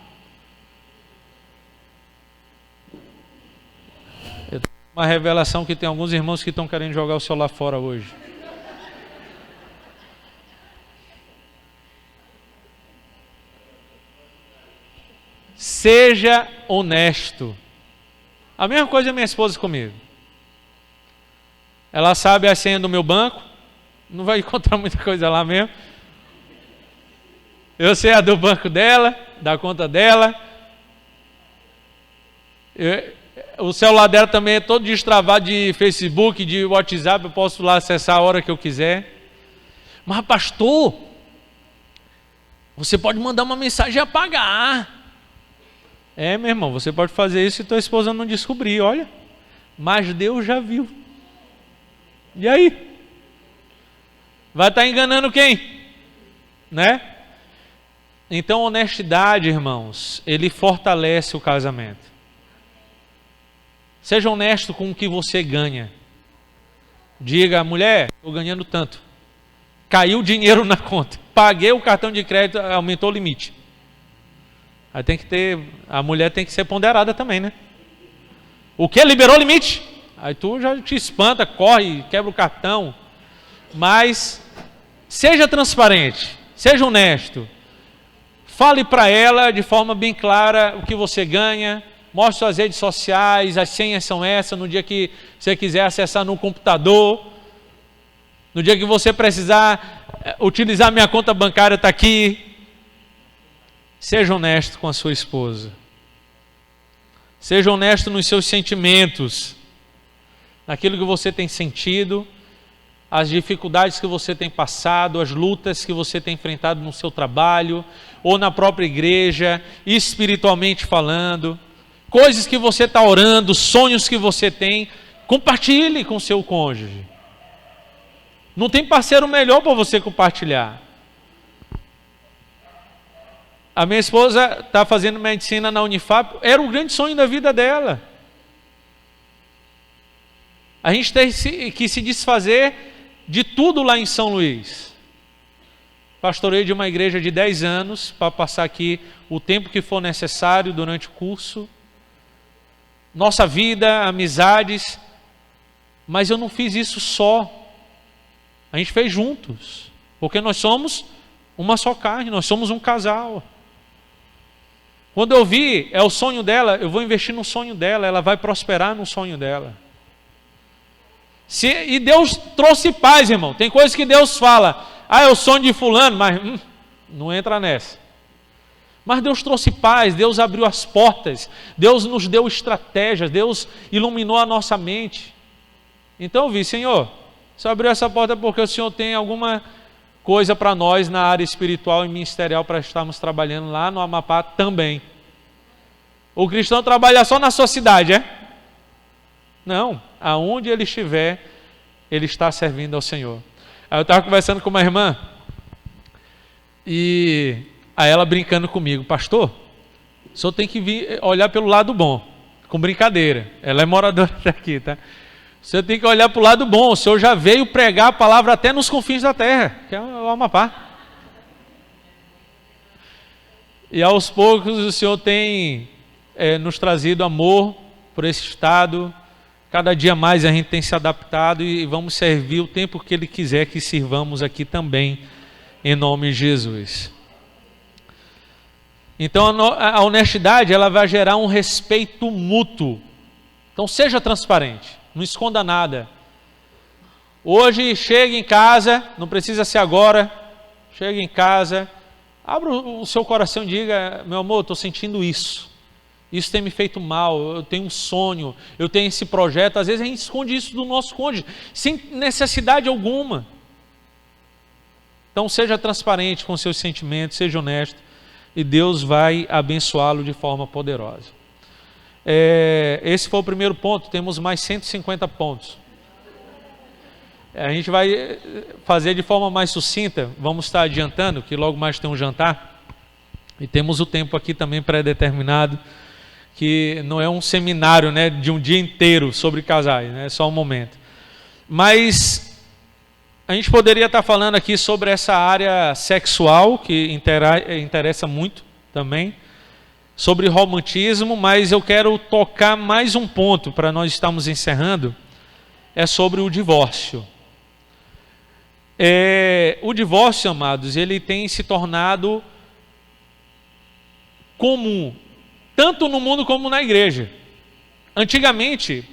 Eu tenho uma revelação que tem alguns irmãos que estão querendo jogar o celular fora hoje. Seja honesto. A mesma coisa minha esposa comigo. Ela sabe a senha do meu banco. Não vai encontrar muita coisa lá mesmo. Eu sei a do banco dela, da conta dela. O celular dela também é todo destravado de Facebook, de WhatsApp. Eu posso lá acessar a hora que eu quiser. Mas pastor, você pode mandar uma mensagem e apagar. É, meu irmão, você pode fazer isso e tua esposa não descobrir, olha. Mas Deus já viu. E aí? Vai estar enganando quem? Né? Então, honestidade, irmãos, ele fortalece o casamento. Seja honesto com o que você ganha. Diga, mulher, estou ganhando tanto. Caiu o dinheiro na conta. Paguei o cartão de crédito, aumentou o limite. Aí tem que ter, a mulher tem que ser ponderada também, né? O que? Liberou o limite? Aí tu já te espanta, corre, quebra o cartão. Mas seja transparente, seja honesto. Fale para ela de forma bem clara o que você ganha. Mostre suas redes sociais, as senhas são essas. No dia que você quiser acessar no computador. No dia que você precisar utilizar minha conta bancária, está aqui. Seja honesto com a sua esposa. Seja honesto nos seus sentimentos. Naquilo que você tem sentido. As dificuldades que você tem passado, as lutas que você tem enfrentado no seu trabalho, ou na própria igreja, espiritualmente falando, coisas que você está orando, sonhos que você tem, compartilhe com o seu cônjuge. Não tem parceiro melhor para você compartilhar. A minha esposa está fazendo medicina na Unifap, era um grande sonho da vida dela. A gente tem que se desfazer de tudo lá em São Luís. Pastorei de uma igreja de 10 anos, para passar aqui o tempo que for necessário durante o curso. Nossa vida, amizades, mas eu não fiz isso só. A gente fez juntos, porque nós somos uma só carne, nós somos um casal. Quando eu vi, é o sonho dela, eu vou investir no sonho dela, ela vai prosperar no sonho dela. E Deus trouxe paz, irmão. Tem coisas que Deus fala, é o sonho de fulano, mas não entra nessa. Mas Deus trouxe paz, Deus abriu as portas, Deus nos deu estratégias, Deus iluminou a nossa mente. Então eu vi, Senhor, só abriu essa porta porque o Senhor tem alguma coisa para nós na área espiritual e ministerial para estarmos trabalhando lá no Amapá também. O cristão trabalha só na sua cidade, é? Não, aonde ele estiver, ele está servindo ao Senhor. Aí eu estava conversando com uma irmã, e aí ela brincando comigo, pastor, o senhor tem que vir olhar pelo lado bom, com brincadeira, ela é moradora daqui, tá? O senhor tem que olhar para o lado bom, o senhor já veio pregar a palavra até nos confins da terra, que é o Amapá. E aos poucos o Senhor tem nos trazido amor por esse estado. Cada dia mais a gente tem se adaptado e vamos servir o tempo que Ele quiser que sirvamos aqui também, em nome de Jesus. Então a honestidade, ela vai gerar um respeito mútuo. Então seja transparente, não esconda nada. Hoje chega em casa, não precisa ser agora, chega em casa, abra o seu coração e diga, meu amor, estou sentindo isso. Isso tem me feito mal, eu tenho um sonho, eu tenho esse projeto. Às vezes a gente esconde isso do nosso cônjuge, sem necessidade alguma. Então seja transparente com seus sentimentos, seja honesto, e Deus vai abençoá-lo de forma poderosa. Esse foi o primeiro ponto, temos mais 150 pontos. A gente vai fazer de forma mais sucinta, vamos estar adiantando, que logo mais tem um jantar, e temos o tempo aqui também pré-determinado, que não é um seminário, né, de um dia inteiro sobre casais, né, é só um momento. Mas a gente poderia estar falando aqui sobre essa área sexual, que interessa muito também, sobre romantismo, mas eu quero tocar mais um ponto para nós estarmos encerrando, é sobre o divórcio. O divórcio, amados, ele tem se tornado comum, tanto no mundo como na igreja. Antigamente,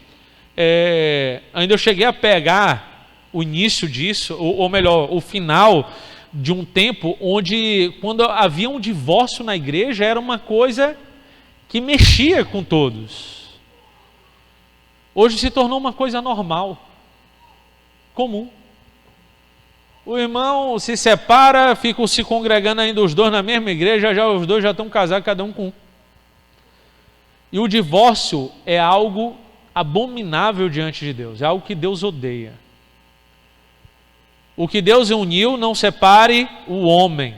ainda eu cheguei a pegar o início disso, ou melhor, o final de um tempo onde, quando havia um divórcio na igreja, era uma coisa que mexia com todos. Hoje se tornou uma coisa normal, comum. O irmão se separa, ficam se congregando ainda os dois na mesma igreja, já os dois já estão casados, cada um com um. E o divórcio é algo abominável diante de Deus, é algo que Deus odeia. O que Deus uniu, não separe o homem.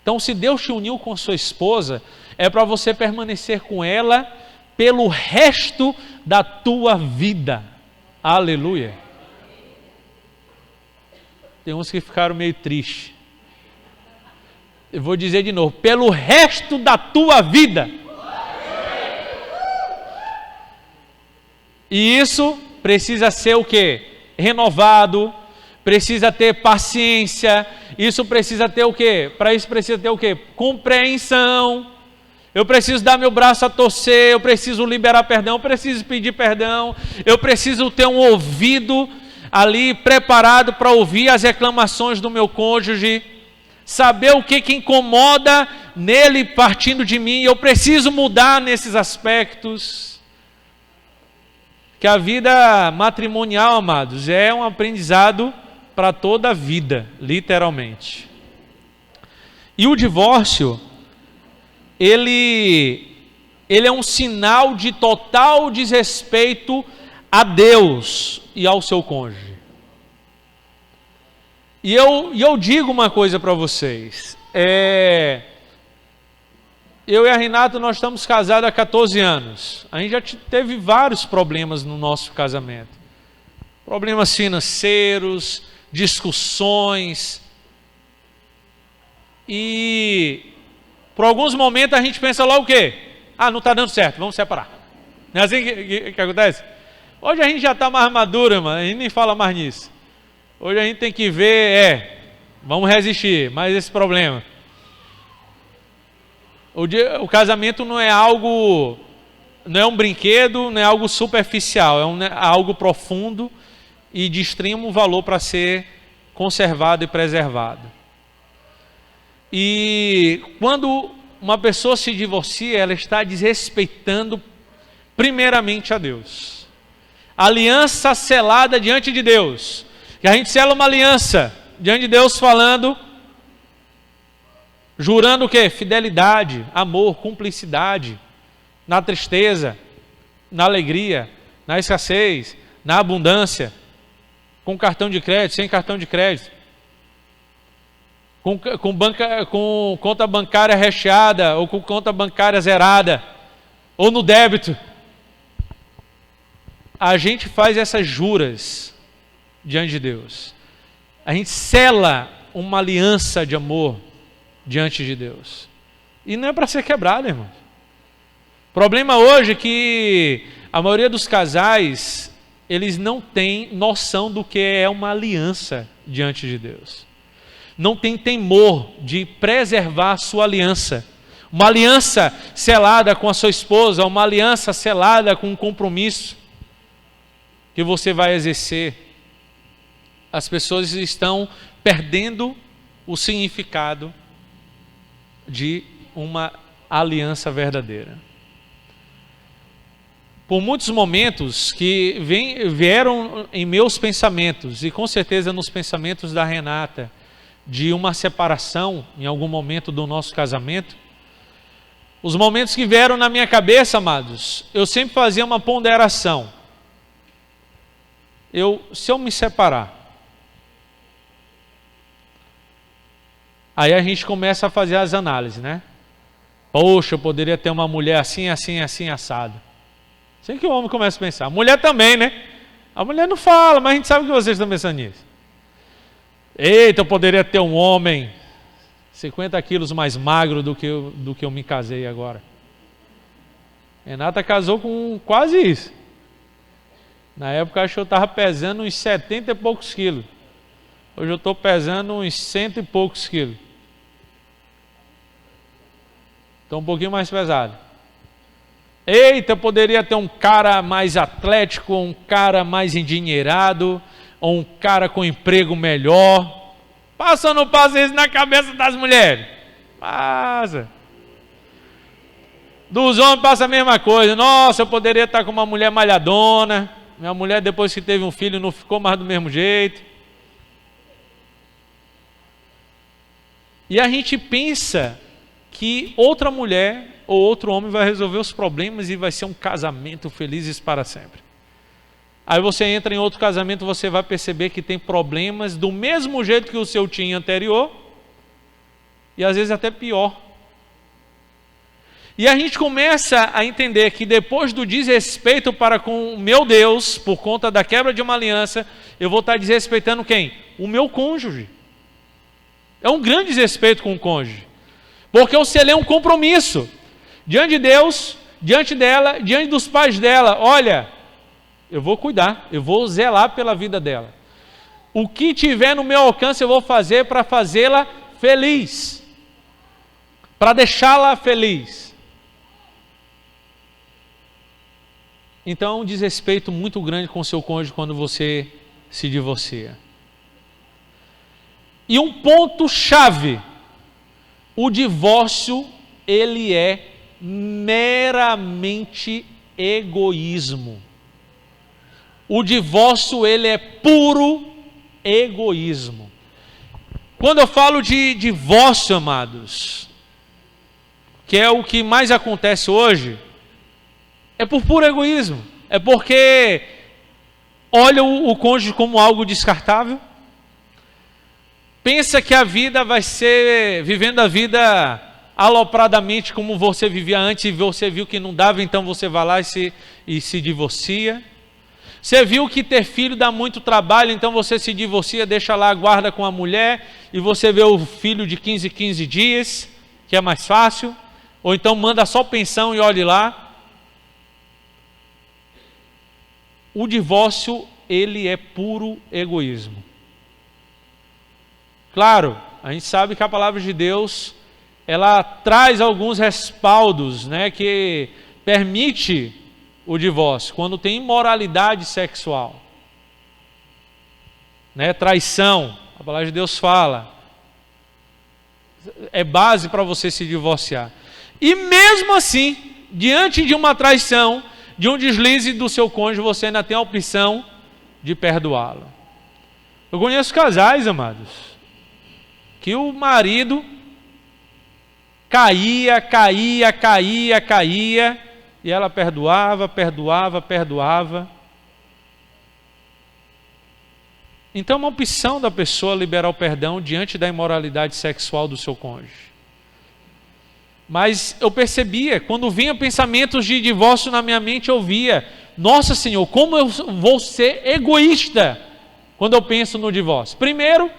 Então, se Deus te uniu com sua esposa, é para você permanecer com ela pelo resto da tua vida. Aleluia. Tem uns que ficaram meio tristes. Eu vou dizer de novo, pelo resto da tua vida. E isso precisa ser o quê? Renovado, precisa ter paciência, isso precisa ter o quê? Para isso precisa ter o quê? Compreensão. Eu preciso dar meu braço a torcer, eu preciso liberar perdão, eu preciso pedir perdão, eu preciso ter um ouvido ali preparado para ouvir as reclamações do meu cônjuge, saber o que incomoda nele partindo de mim, eu preciso mudar nesses aspectos. Que a vida matrimonial, amados, é um aprendizado para toda a vida, literalmente. E o divórcio, ele é um sinal de total desrespeito a Deus e ao seu cônjuge. E eu digo uma coisa para vocês, eu e a Renata, nós estamos casados há 14 anos. A gente já teve vários problemas no nosso casamento. Problemas financeiros, discussões. E por alguns momentos a gente pensa logo o quê? Não está dando certo, vamos separar. Não é assim que acontece? Hoje a gente já está mais maduro, mano, a gente nem fala mais nisso. Hoje a gente tem que ver, vamos resistir, mais esse problema. O casamento não é algo, não é um brinquedo, não é algo superficial, é algo profundo e de extremo valor para ser conservado e preservado. E quando uma pessoa se divorcia, ela está desrespeitando primeiramente a Deus. Aliança selada diante de Deus. Que a gente sela uma aliança diante de Deus falando, jurando o quê? Fidelidade, amor, cumplicidade, na tristeza, na alegria, na escassez, na abundância, com cartão de crédito, sem cartão de crédito, com conta bancária recheada ou com conta bancária zerada, ou no débito. A gente faz essas juras diante de Deus. A gente sela uma aliança de amor diante de Deus. E não é para ser quebrado, irmão. O problema hoje é que a maioria dos casais, eles não têm noção do que é uma aliança diante de Deus. Não tem temor de preservar a sua aliança. Uma aliança selada com a sua esposa, uma aliança selada com um compromisso que você vai exercer. As pessoas estão perdendo o significado de uma aliança verdadeira. por muitos momentos que vieram em meus pensamentos, e com certeza nos pensamentos da Renata, de uma separação em algum momento do nosso casamento. Os momentos que vieram na minha cabeça, amados, eu sempre fazia uma ponderação. Se eu me separar, aí a gente começa a fazer as análises, né? Poxa, eu poderia ter uma mulher assim, assim, assim, assado. Assim que o homem começa a pensar. A mulher também, né? A mulher não fala, mas a gente sabe que vocês estão pensando nisso. Eita, eu poderia ter um homem 50 quilos mais magro do que eu me casei agora. Renata casou com quase isso. Na época acho que eu estava pesando uns 70 e poucos quilos. Hoje eu estou pesando uns 100 e poucos quilos. Estou um pouquinho mais pesado. Eita, eu poderia ter um cara mais atlético, um cara mais endinheirado, ou um cara com emprego melhor. Passa ou não passa isso na cabeça das mulheres? Passa. Dos homens passa a mesma coisa. Nossa, eu poderia estar com uma mulher malhadona. Minha mulher, depois que teve um filho, não ficou mais do mesmo jeito. E a gente pensa que outra mulher ou outro homem vai resolver os problemas e vai ser um casamento felizes para sempre. Aí você entra em outro casamento, você vai perceber que tem problemas do mesmo jeito que o seu tinha anterior, e às vezes até pior. E a gente começa a entender que depois do desrespeito para com o meu Deus, por conta da quebra de uma aliança, eu vou estar desrespeitando quem? O meu cônjuge. É um grande desrespeito com o cônjuge, porque eu selei um compromisso diante de Deus, diante dela, diante dos pais dela. Olha, eu vou cuidar, eu vou zelar pela vida dela. O que tiver no meu alcance eu vou fazer para fazê-la feliz, para deixá-la feliz. Então é um desrespeito muito grande com o seu cônjuge quando você se divorcia. E um ponto chave, o divórcio, ele é meramente egoísmo. O divórcio, ele é puro egoísmo. Quando eu falo de divórcio, amados, que é o que mais acontece hoje, é por puro egoísmo. É porque olha o cônjuge como algo descartável, pensa que a vida vai ser, vivendo a vida alopradamente como você vivia antes, e você viu que não dava, então você vai lá e se divorcia. Você viu que ter filho dá muito trabalho, então você se divorcia, deixa lá a guarda com a mulher, e você vê o filho de 15 dias, que é mais fácil, ou então manda só pensão e olhe lá. O divórcio, ele é puro egoísmo. Claro, a gente sabe que a palavra de Deus, ela traz alguns respaldos, né, que permite o divórcio, quando tem imoralidade sexual, né, traição, a palavra de Deus fala, é base para você se divorciar. E mesmo assim, diante de uma traição, de um deslize do seu cônjuge, você ainda tem a opção de perdoá-lo. Eu conheço casais, amados, que o marido caía, e ela perdoava. Então é uma opção da pessoa liberar o perdão diante da imoralidade sexual do seu cônjuge. Mas eu percebia, quando vinha pensamentos de divórcio na minha mente, eu via, nossa Senhor, como eu vou ser egoísta quando eu penso no divórcio. Primeiro,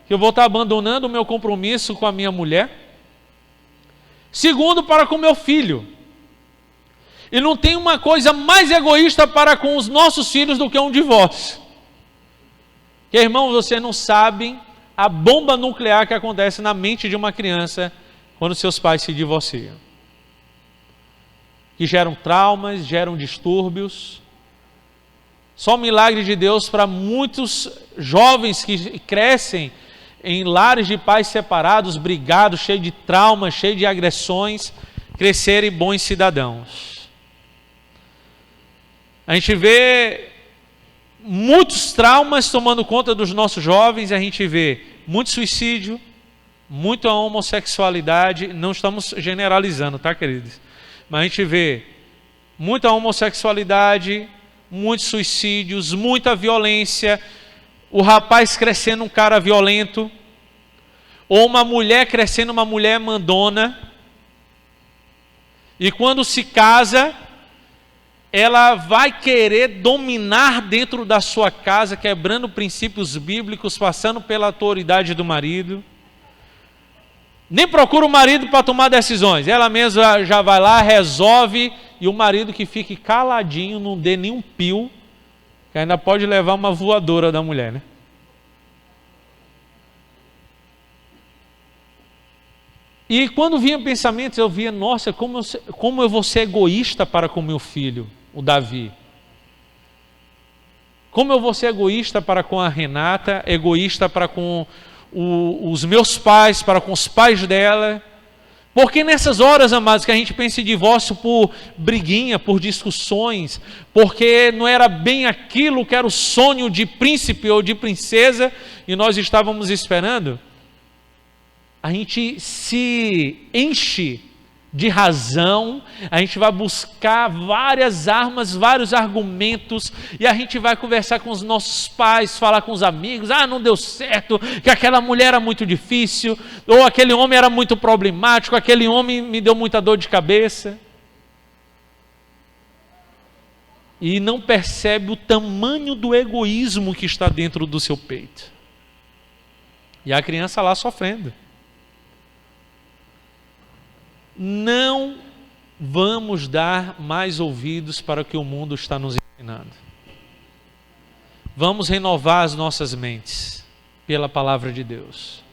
que eu vou estar abandonando o meu compromisso com a minha mulher. Segundo, para com meu filho. E não tem uma coisa mais egoísta para com os nossos filhos do que um divórcio. Porque, irmãos, vocês não sabem a bomba nuclear que acontece na mente de uma criança quando seus pais se divorciam. Que geram traumas, geram distúrbios. Só o milagre de Deus para muitos jovens que crescem em lares de pais separados, brigados, cheios de traumas, cheios de agressões, crescerem bons cidadãos. A gente vê muitos traumas tomando conta dos nossos jovens, a gente vê muito suicídio, muita homossexualidade, não estamos generalizando, tá, queridos? Mas a gente vê muita homossexualidade, muitos suicídios, muita violência, o rapaz crescendo um cara violento, ou uma mulher crescendo uma mulher mandona, e quando se casa, ela vai querer dominar dentro da sua casa, quebrando princípios bíblicos, passando pela autoridade do marido. Nem procura o marido para tomar decisões, ela mesma já vai lá, resolve, e o marido que fique caladinho, não dê nenhum pio, que ainda pode levar uma voadora da mulher, né? E quando vinha pensamentos, eu via, nossa, como eu vou ser egoísta para com meu filho, o Davi. Como eu vou ser egoísta para com a Renata, egoísta para com os meus pais, para com os pais dela. Porque nessas horas, amados, que a gente pensa em divórcio por briguinha, por discussões, porque não era bem aquilo que era o sonho de príncipe ou de princesa, e nós estávamos esperando, a gente se enche de razão, a gente vai buscar várias armas, vários argumentos, e a gente vai conversar com os nossos pais, falar com os amigos, não deu certo, que aquela mulher era muito difícil, ou aquele homem era muito problemático, aquele homem me deu muita dor de cabeça. E não percebe o tamanho do egoísmo que está dentro do seu peito. E a criança lá sofrendo. Não vamos dar mais ouvidos para o que o mundo está nos ensinando. Vamos renovar as nossas mentes pela palavra de Deus.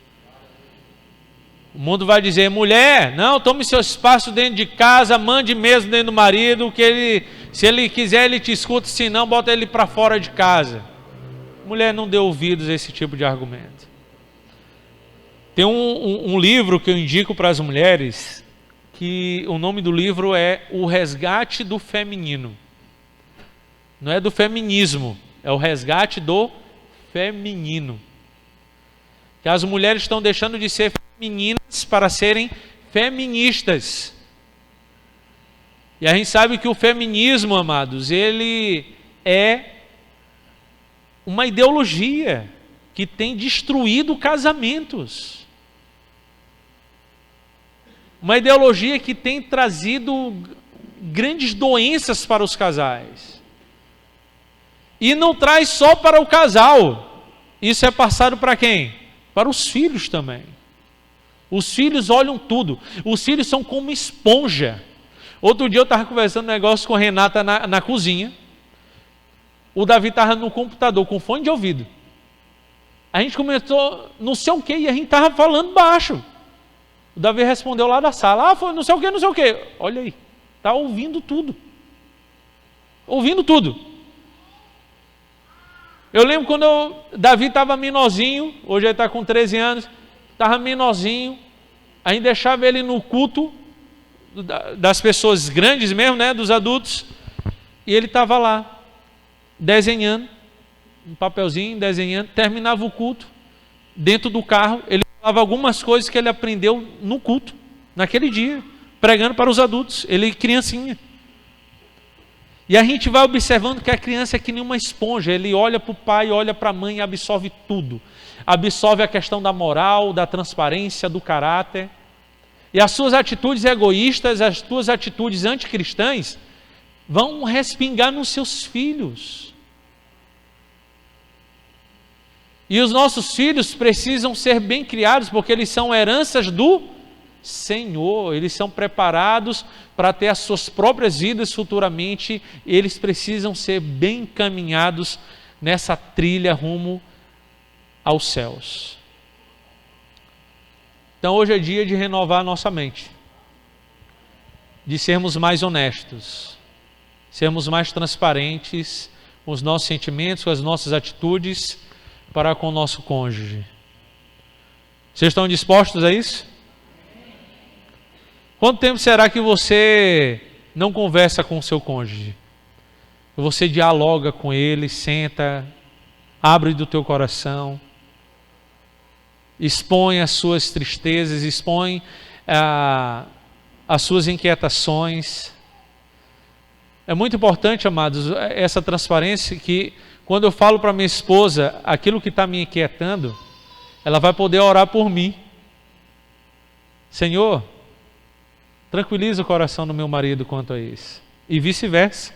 O mundo vai dizer, mulher, não, tome seu espaço dentro de casa, mande mesmo dentro do marido, que se ele quiser ele te escuta, se não, bota ele para fora de casa. Mulher, não dê ouvidos a esse tipo de argumento. Tem um livro que eu indico para as mulheres, que o nome do livro é O Resgate do Feminino. Não é do feminismo, é o resgate do feminino. Que as mulheres estão deixando de ser femininas para serem feministas. E a gente sabe que o feminismo, amados, ele é uma ideologia que tem destruído casamentos. Uma ideologia que tem trazido grandes doenças para os casais. E não traz só para o casal. Isso é passado para quem? Para os filhos também. Os filhos olham tudo. Os filhos são como esponja. Outro dia eu estava conversando um negócio com a Renata na cozinha. O Davi estava no computador com fone de ouvido. A gente começou não sei o que e a gente estava falando baixo. O Davi respondeu lá da sala, foi não sei o que, não sei o que. Olha aí, está ouvindo tudo. Ouvindo tudo. Eu lembro quando Davi estava menorzinho, hoje ele está com 13 anos, estava menorzinho, a gente deixava ele no culto das pessoas grandes mesmo, né, dos adultos, e ele estava lá, desenhando, um papelzinho, desenhando, terminava o culto, dentro do carro, ele falava algumas coisas que ele aprendeu no culto, naquele dia, pregando para os adultos, ele criancinha. E a gente vai observando que a criança é que nem uma esponja, ele olha para o pai, olha para a mãe e absorve tudo. Absorve a questão da moral, da transparência, do caráter. E as suas atitudes egoístas, as suas atitudes anticristãs, vão respingar nos seus filhos. E os nossos filhos precisam ser bem criados, porque eles são heranças do Senhor, eles são preparados para ter as suas próprias vidas futuramente, eles precisam ser bem encaminhados nessa trilha rumo aos céus. Então hoje é dia de renovar a nossa mente, de sermos mais honestos, sermos mais transparentes com os nossos sentimentos, com as nossas atitudes para com o nosso cônjuge. Vocês estão dispostos a isso? Quanto tempo será que você não conversa com o seu cônjuge? Você dialoga com ele, senta, abre do teu coração, expõe as suas tristezas, expõe as suas inquietações. É muito importante, amados, essa transparência, que quando eu falo para minha esposa aquilo que está me inquietando, ela vai poder orar por mim. Senhor, tranquiliza o coração do meu marido quanto a isso. E vice-versa.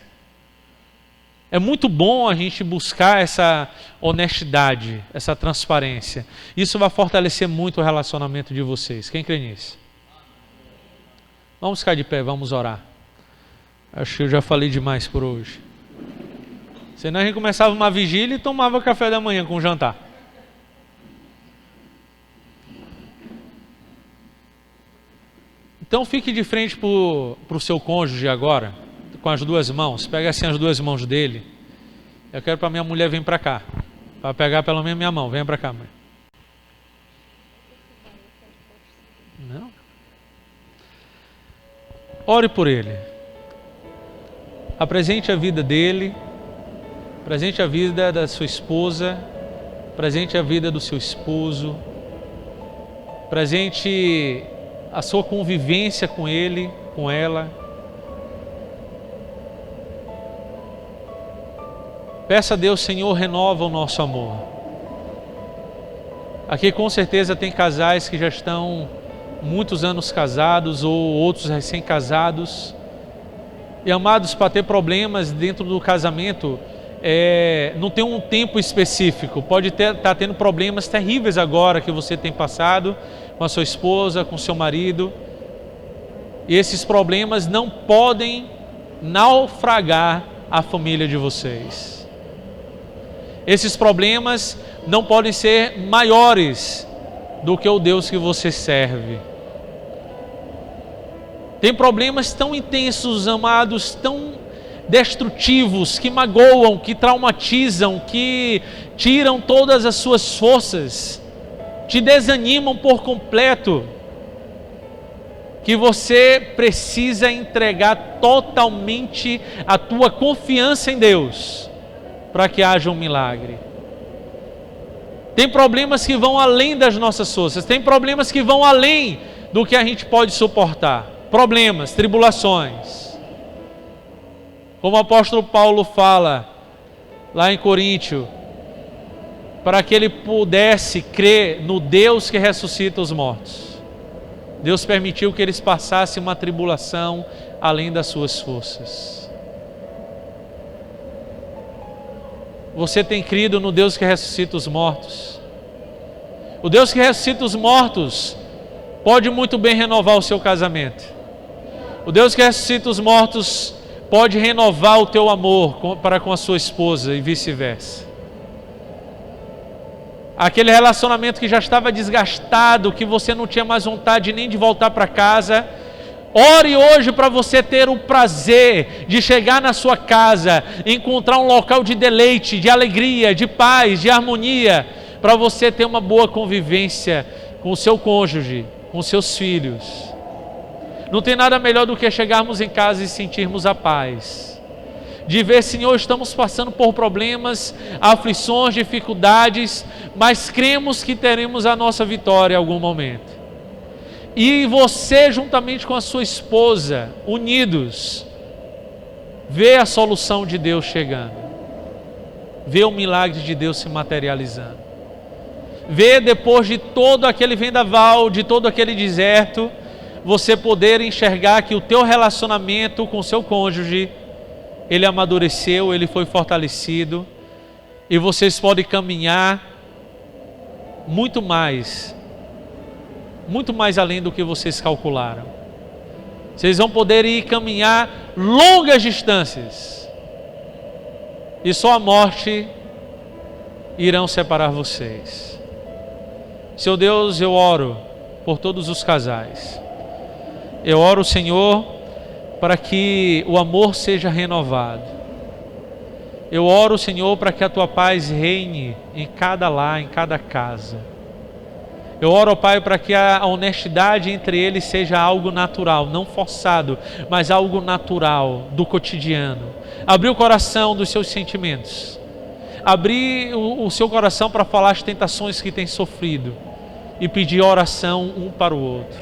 É muito bom a gente buscar essa honestidade, essa transparência. Isso vai fortalecer muito o relacionamento de vocês. Quem crê nisso? Vamos ficar de pé, vamos orar. Acho que eu já falei demais por hoje. Senão a gente começava uma vigília e tomava café da manhã com o jantar. Então fique de frente para o seu cônjuge agora, com as duas mãos. Pega assim as duas mãos dele. Eu quero para minha mulher vir para cá. Para pegar pelo menos minha mão. Venha para cá, mãe. Não? Ore por ele. Apresente a vida dele. Apresente a vida da sua esposa. Apresente a vida do seu esposo. Apresente a sua convivência com ele, com ela. Peça a Deus, Senhor, renova o nosso amor. Aqui com certeza tem casais que já estão muitos anos casados ou outros recém-casados. E amados, para ter problemas dentro do casamento, não tem um tempo específico. Pode estar tendo problemas terríveis agora que você tem passado com a sua esposa, com o seu marido. E esses problemas não podem naufragar a família de vocês. Esses problemas não podem ser maiores do que o Deus que você serve. Tem problemas tão intensos, amados, tão destrutivos, que magoam, que traumatizam, que tiram todas as suas forças, te desanimam por completo, que você precisa entregar totalmente a tua confiança em Deus para que haja um milagre. Tem problemas que vão além das nossas forças, tem problemas que vão além do que a gente pode suportar. Problemas, tribulações. Como o apóstolo Paulo fala lá em Coríntio, para que ele pudesse crer no Deus que ressuscita os mortos. Deus permitiu que eles passassem uma tribulação além das suas forças. Você tem crido no Deus que ressuscita os mortos? O Deus que ressuscita os mortos pode muito bem renovar o seu casamento. O Deus que ressuscita os mortos pode renovar o teu amor para com a sua esposa e vice-versa. Aquele relacionamento que já estava desgastado, que você não tinha mais vontade nem de voltar para casa, ore hoje para você ter o prazer de chegar na sua casa, encontrar um local de deleite, de alegria, de paz, de harmonia, para você ter uma boa convivência com o seu cônjuge, com seus filhos. Não tem nada melhor do que chegarmos em casa e sentirmos a paz. De ver, Senhor, estamos passando por problemas, aflições, dificuldades, mas cremos que teremos a nossa vitória em algum momento. E você, juntamente com a sua esposa, unidos, vê a solução de Deus chegando. Vê o milagre de Deus se materializando. Vê, depois de todo aquele vendaval, de todo aquele deserto, você poder enxergar que o teu relacionamento com o seu cônjuge, ele amadureceu, ele foi fortalecido, e vocês podem caminhar muito mais além do que vocês calcularam. Vocês vão poder ir caminhar longas distâncias, e só a morte irão separar vocês. Seu Deus, eu oro por todos os casais. Eu oro, Senhor, para que o amor seja renovado. Eu oro, Senhor, para que a Tua paz reine em cada lar, em cada casa. Eu oro, ó Pai, para que a honestidade entre eles seja algo natural, não forçado, mas algo natural, do cotidiano. Abrir o coração dos seus sentimentos. Abrir o seu coração para falar as tentações que tem sofrido. E pedir oração um para o outro.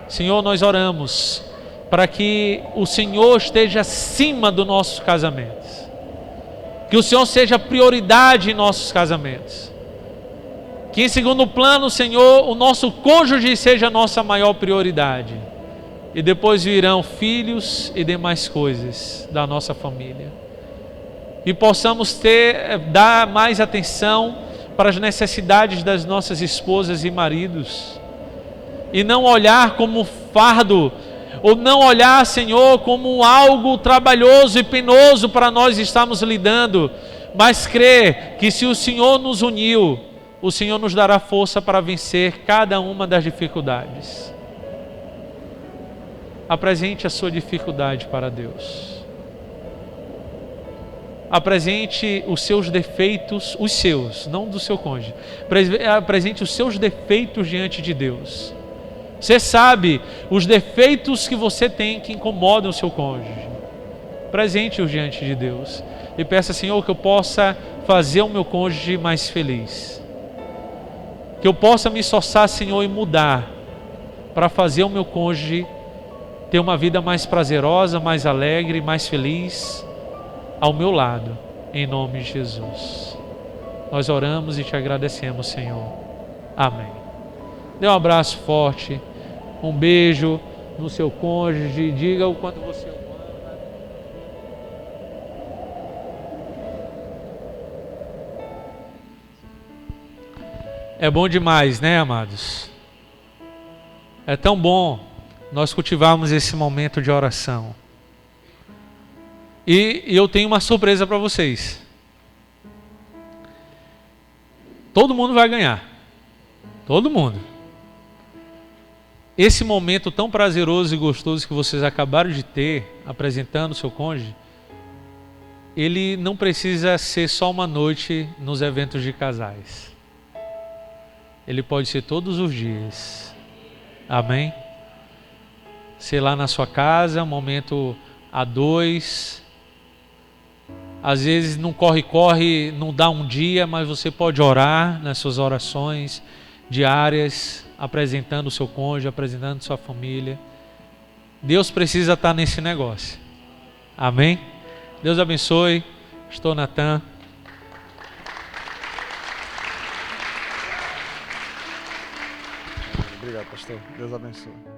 Senhor, nós oramos para que o Senhor esteja acima dos nossos casamentos. Que o Senhor seja prioridade em nossos casamentos. Que em segundo plano, Senhor, o nosso cônjuge seja a nossa maior prioridade. E depois virão filhos e demais coisas da nossa família. E possamos dar mais atenção para as necessidades das nossas esposas e maridos. E não olhar como fardo, ou não olhar, Senhor, como algo trabalhoso e penoso para nós estarmos lidando, mas crer que se o Senhor nos uniu, o Senhor nos dará força para vencer cada uma das dificuldades. Apresente a sua dificuldade para Deus. Apresente os seus defeitos, os seus, não do seu cônjuge. Apresente os seus defeitos diante de Deus. Você sabe os defeitos que você tem que incomodam o seu cônjuge. Apresente-os diante de Deus. E peça, Senhor, que eu possa fazer o meu cônjuge mais feliz. Que eu possa me esforçar, Senhor, e mudar para fazer o meu cônjuge ter uma vida mais prazerosa, mais alegre, mais feliz ao meu lado, em nome de Jesus. Nós oramos e te agradecemos, Senhor. Amém. Dê um abraço forte, um beijo no seu cônjuge, diga o quanto você o ama. É bom demais, né, amados? É tão bom nós cultivarmos esse momento de oração. E eu tenho uma surpresa para vocês. Todo mundo vai ganhar. Todo mundo. Esse momento tão prazeroso e gostoso que vocês acabaram de ter, apresentando o seu cônjuge, ele não precisa ser só uma noite nos eventos de casais. Ele pode ser todos os dias. Amém? Ser lá na sua casa, um momento a dois. Às vezes não corre, não dá um dia, mas você pode orar nas suas orações diárias, apresentando o seu cônjuge, apresentando sua família. Deus precisa estar nesse negócio. Amém? Deus abençoe. Estou Natan. Obrigado, pastor. Deus abençoe.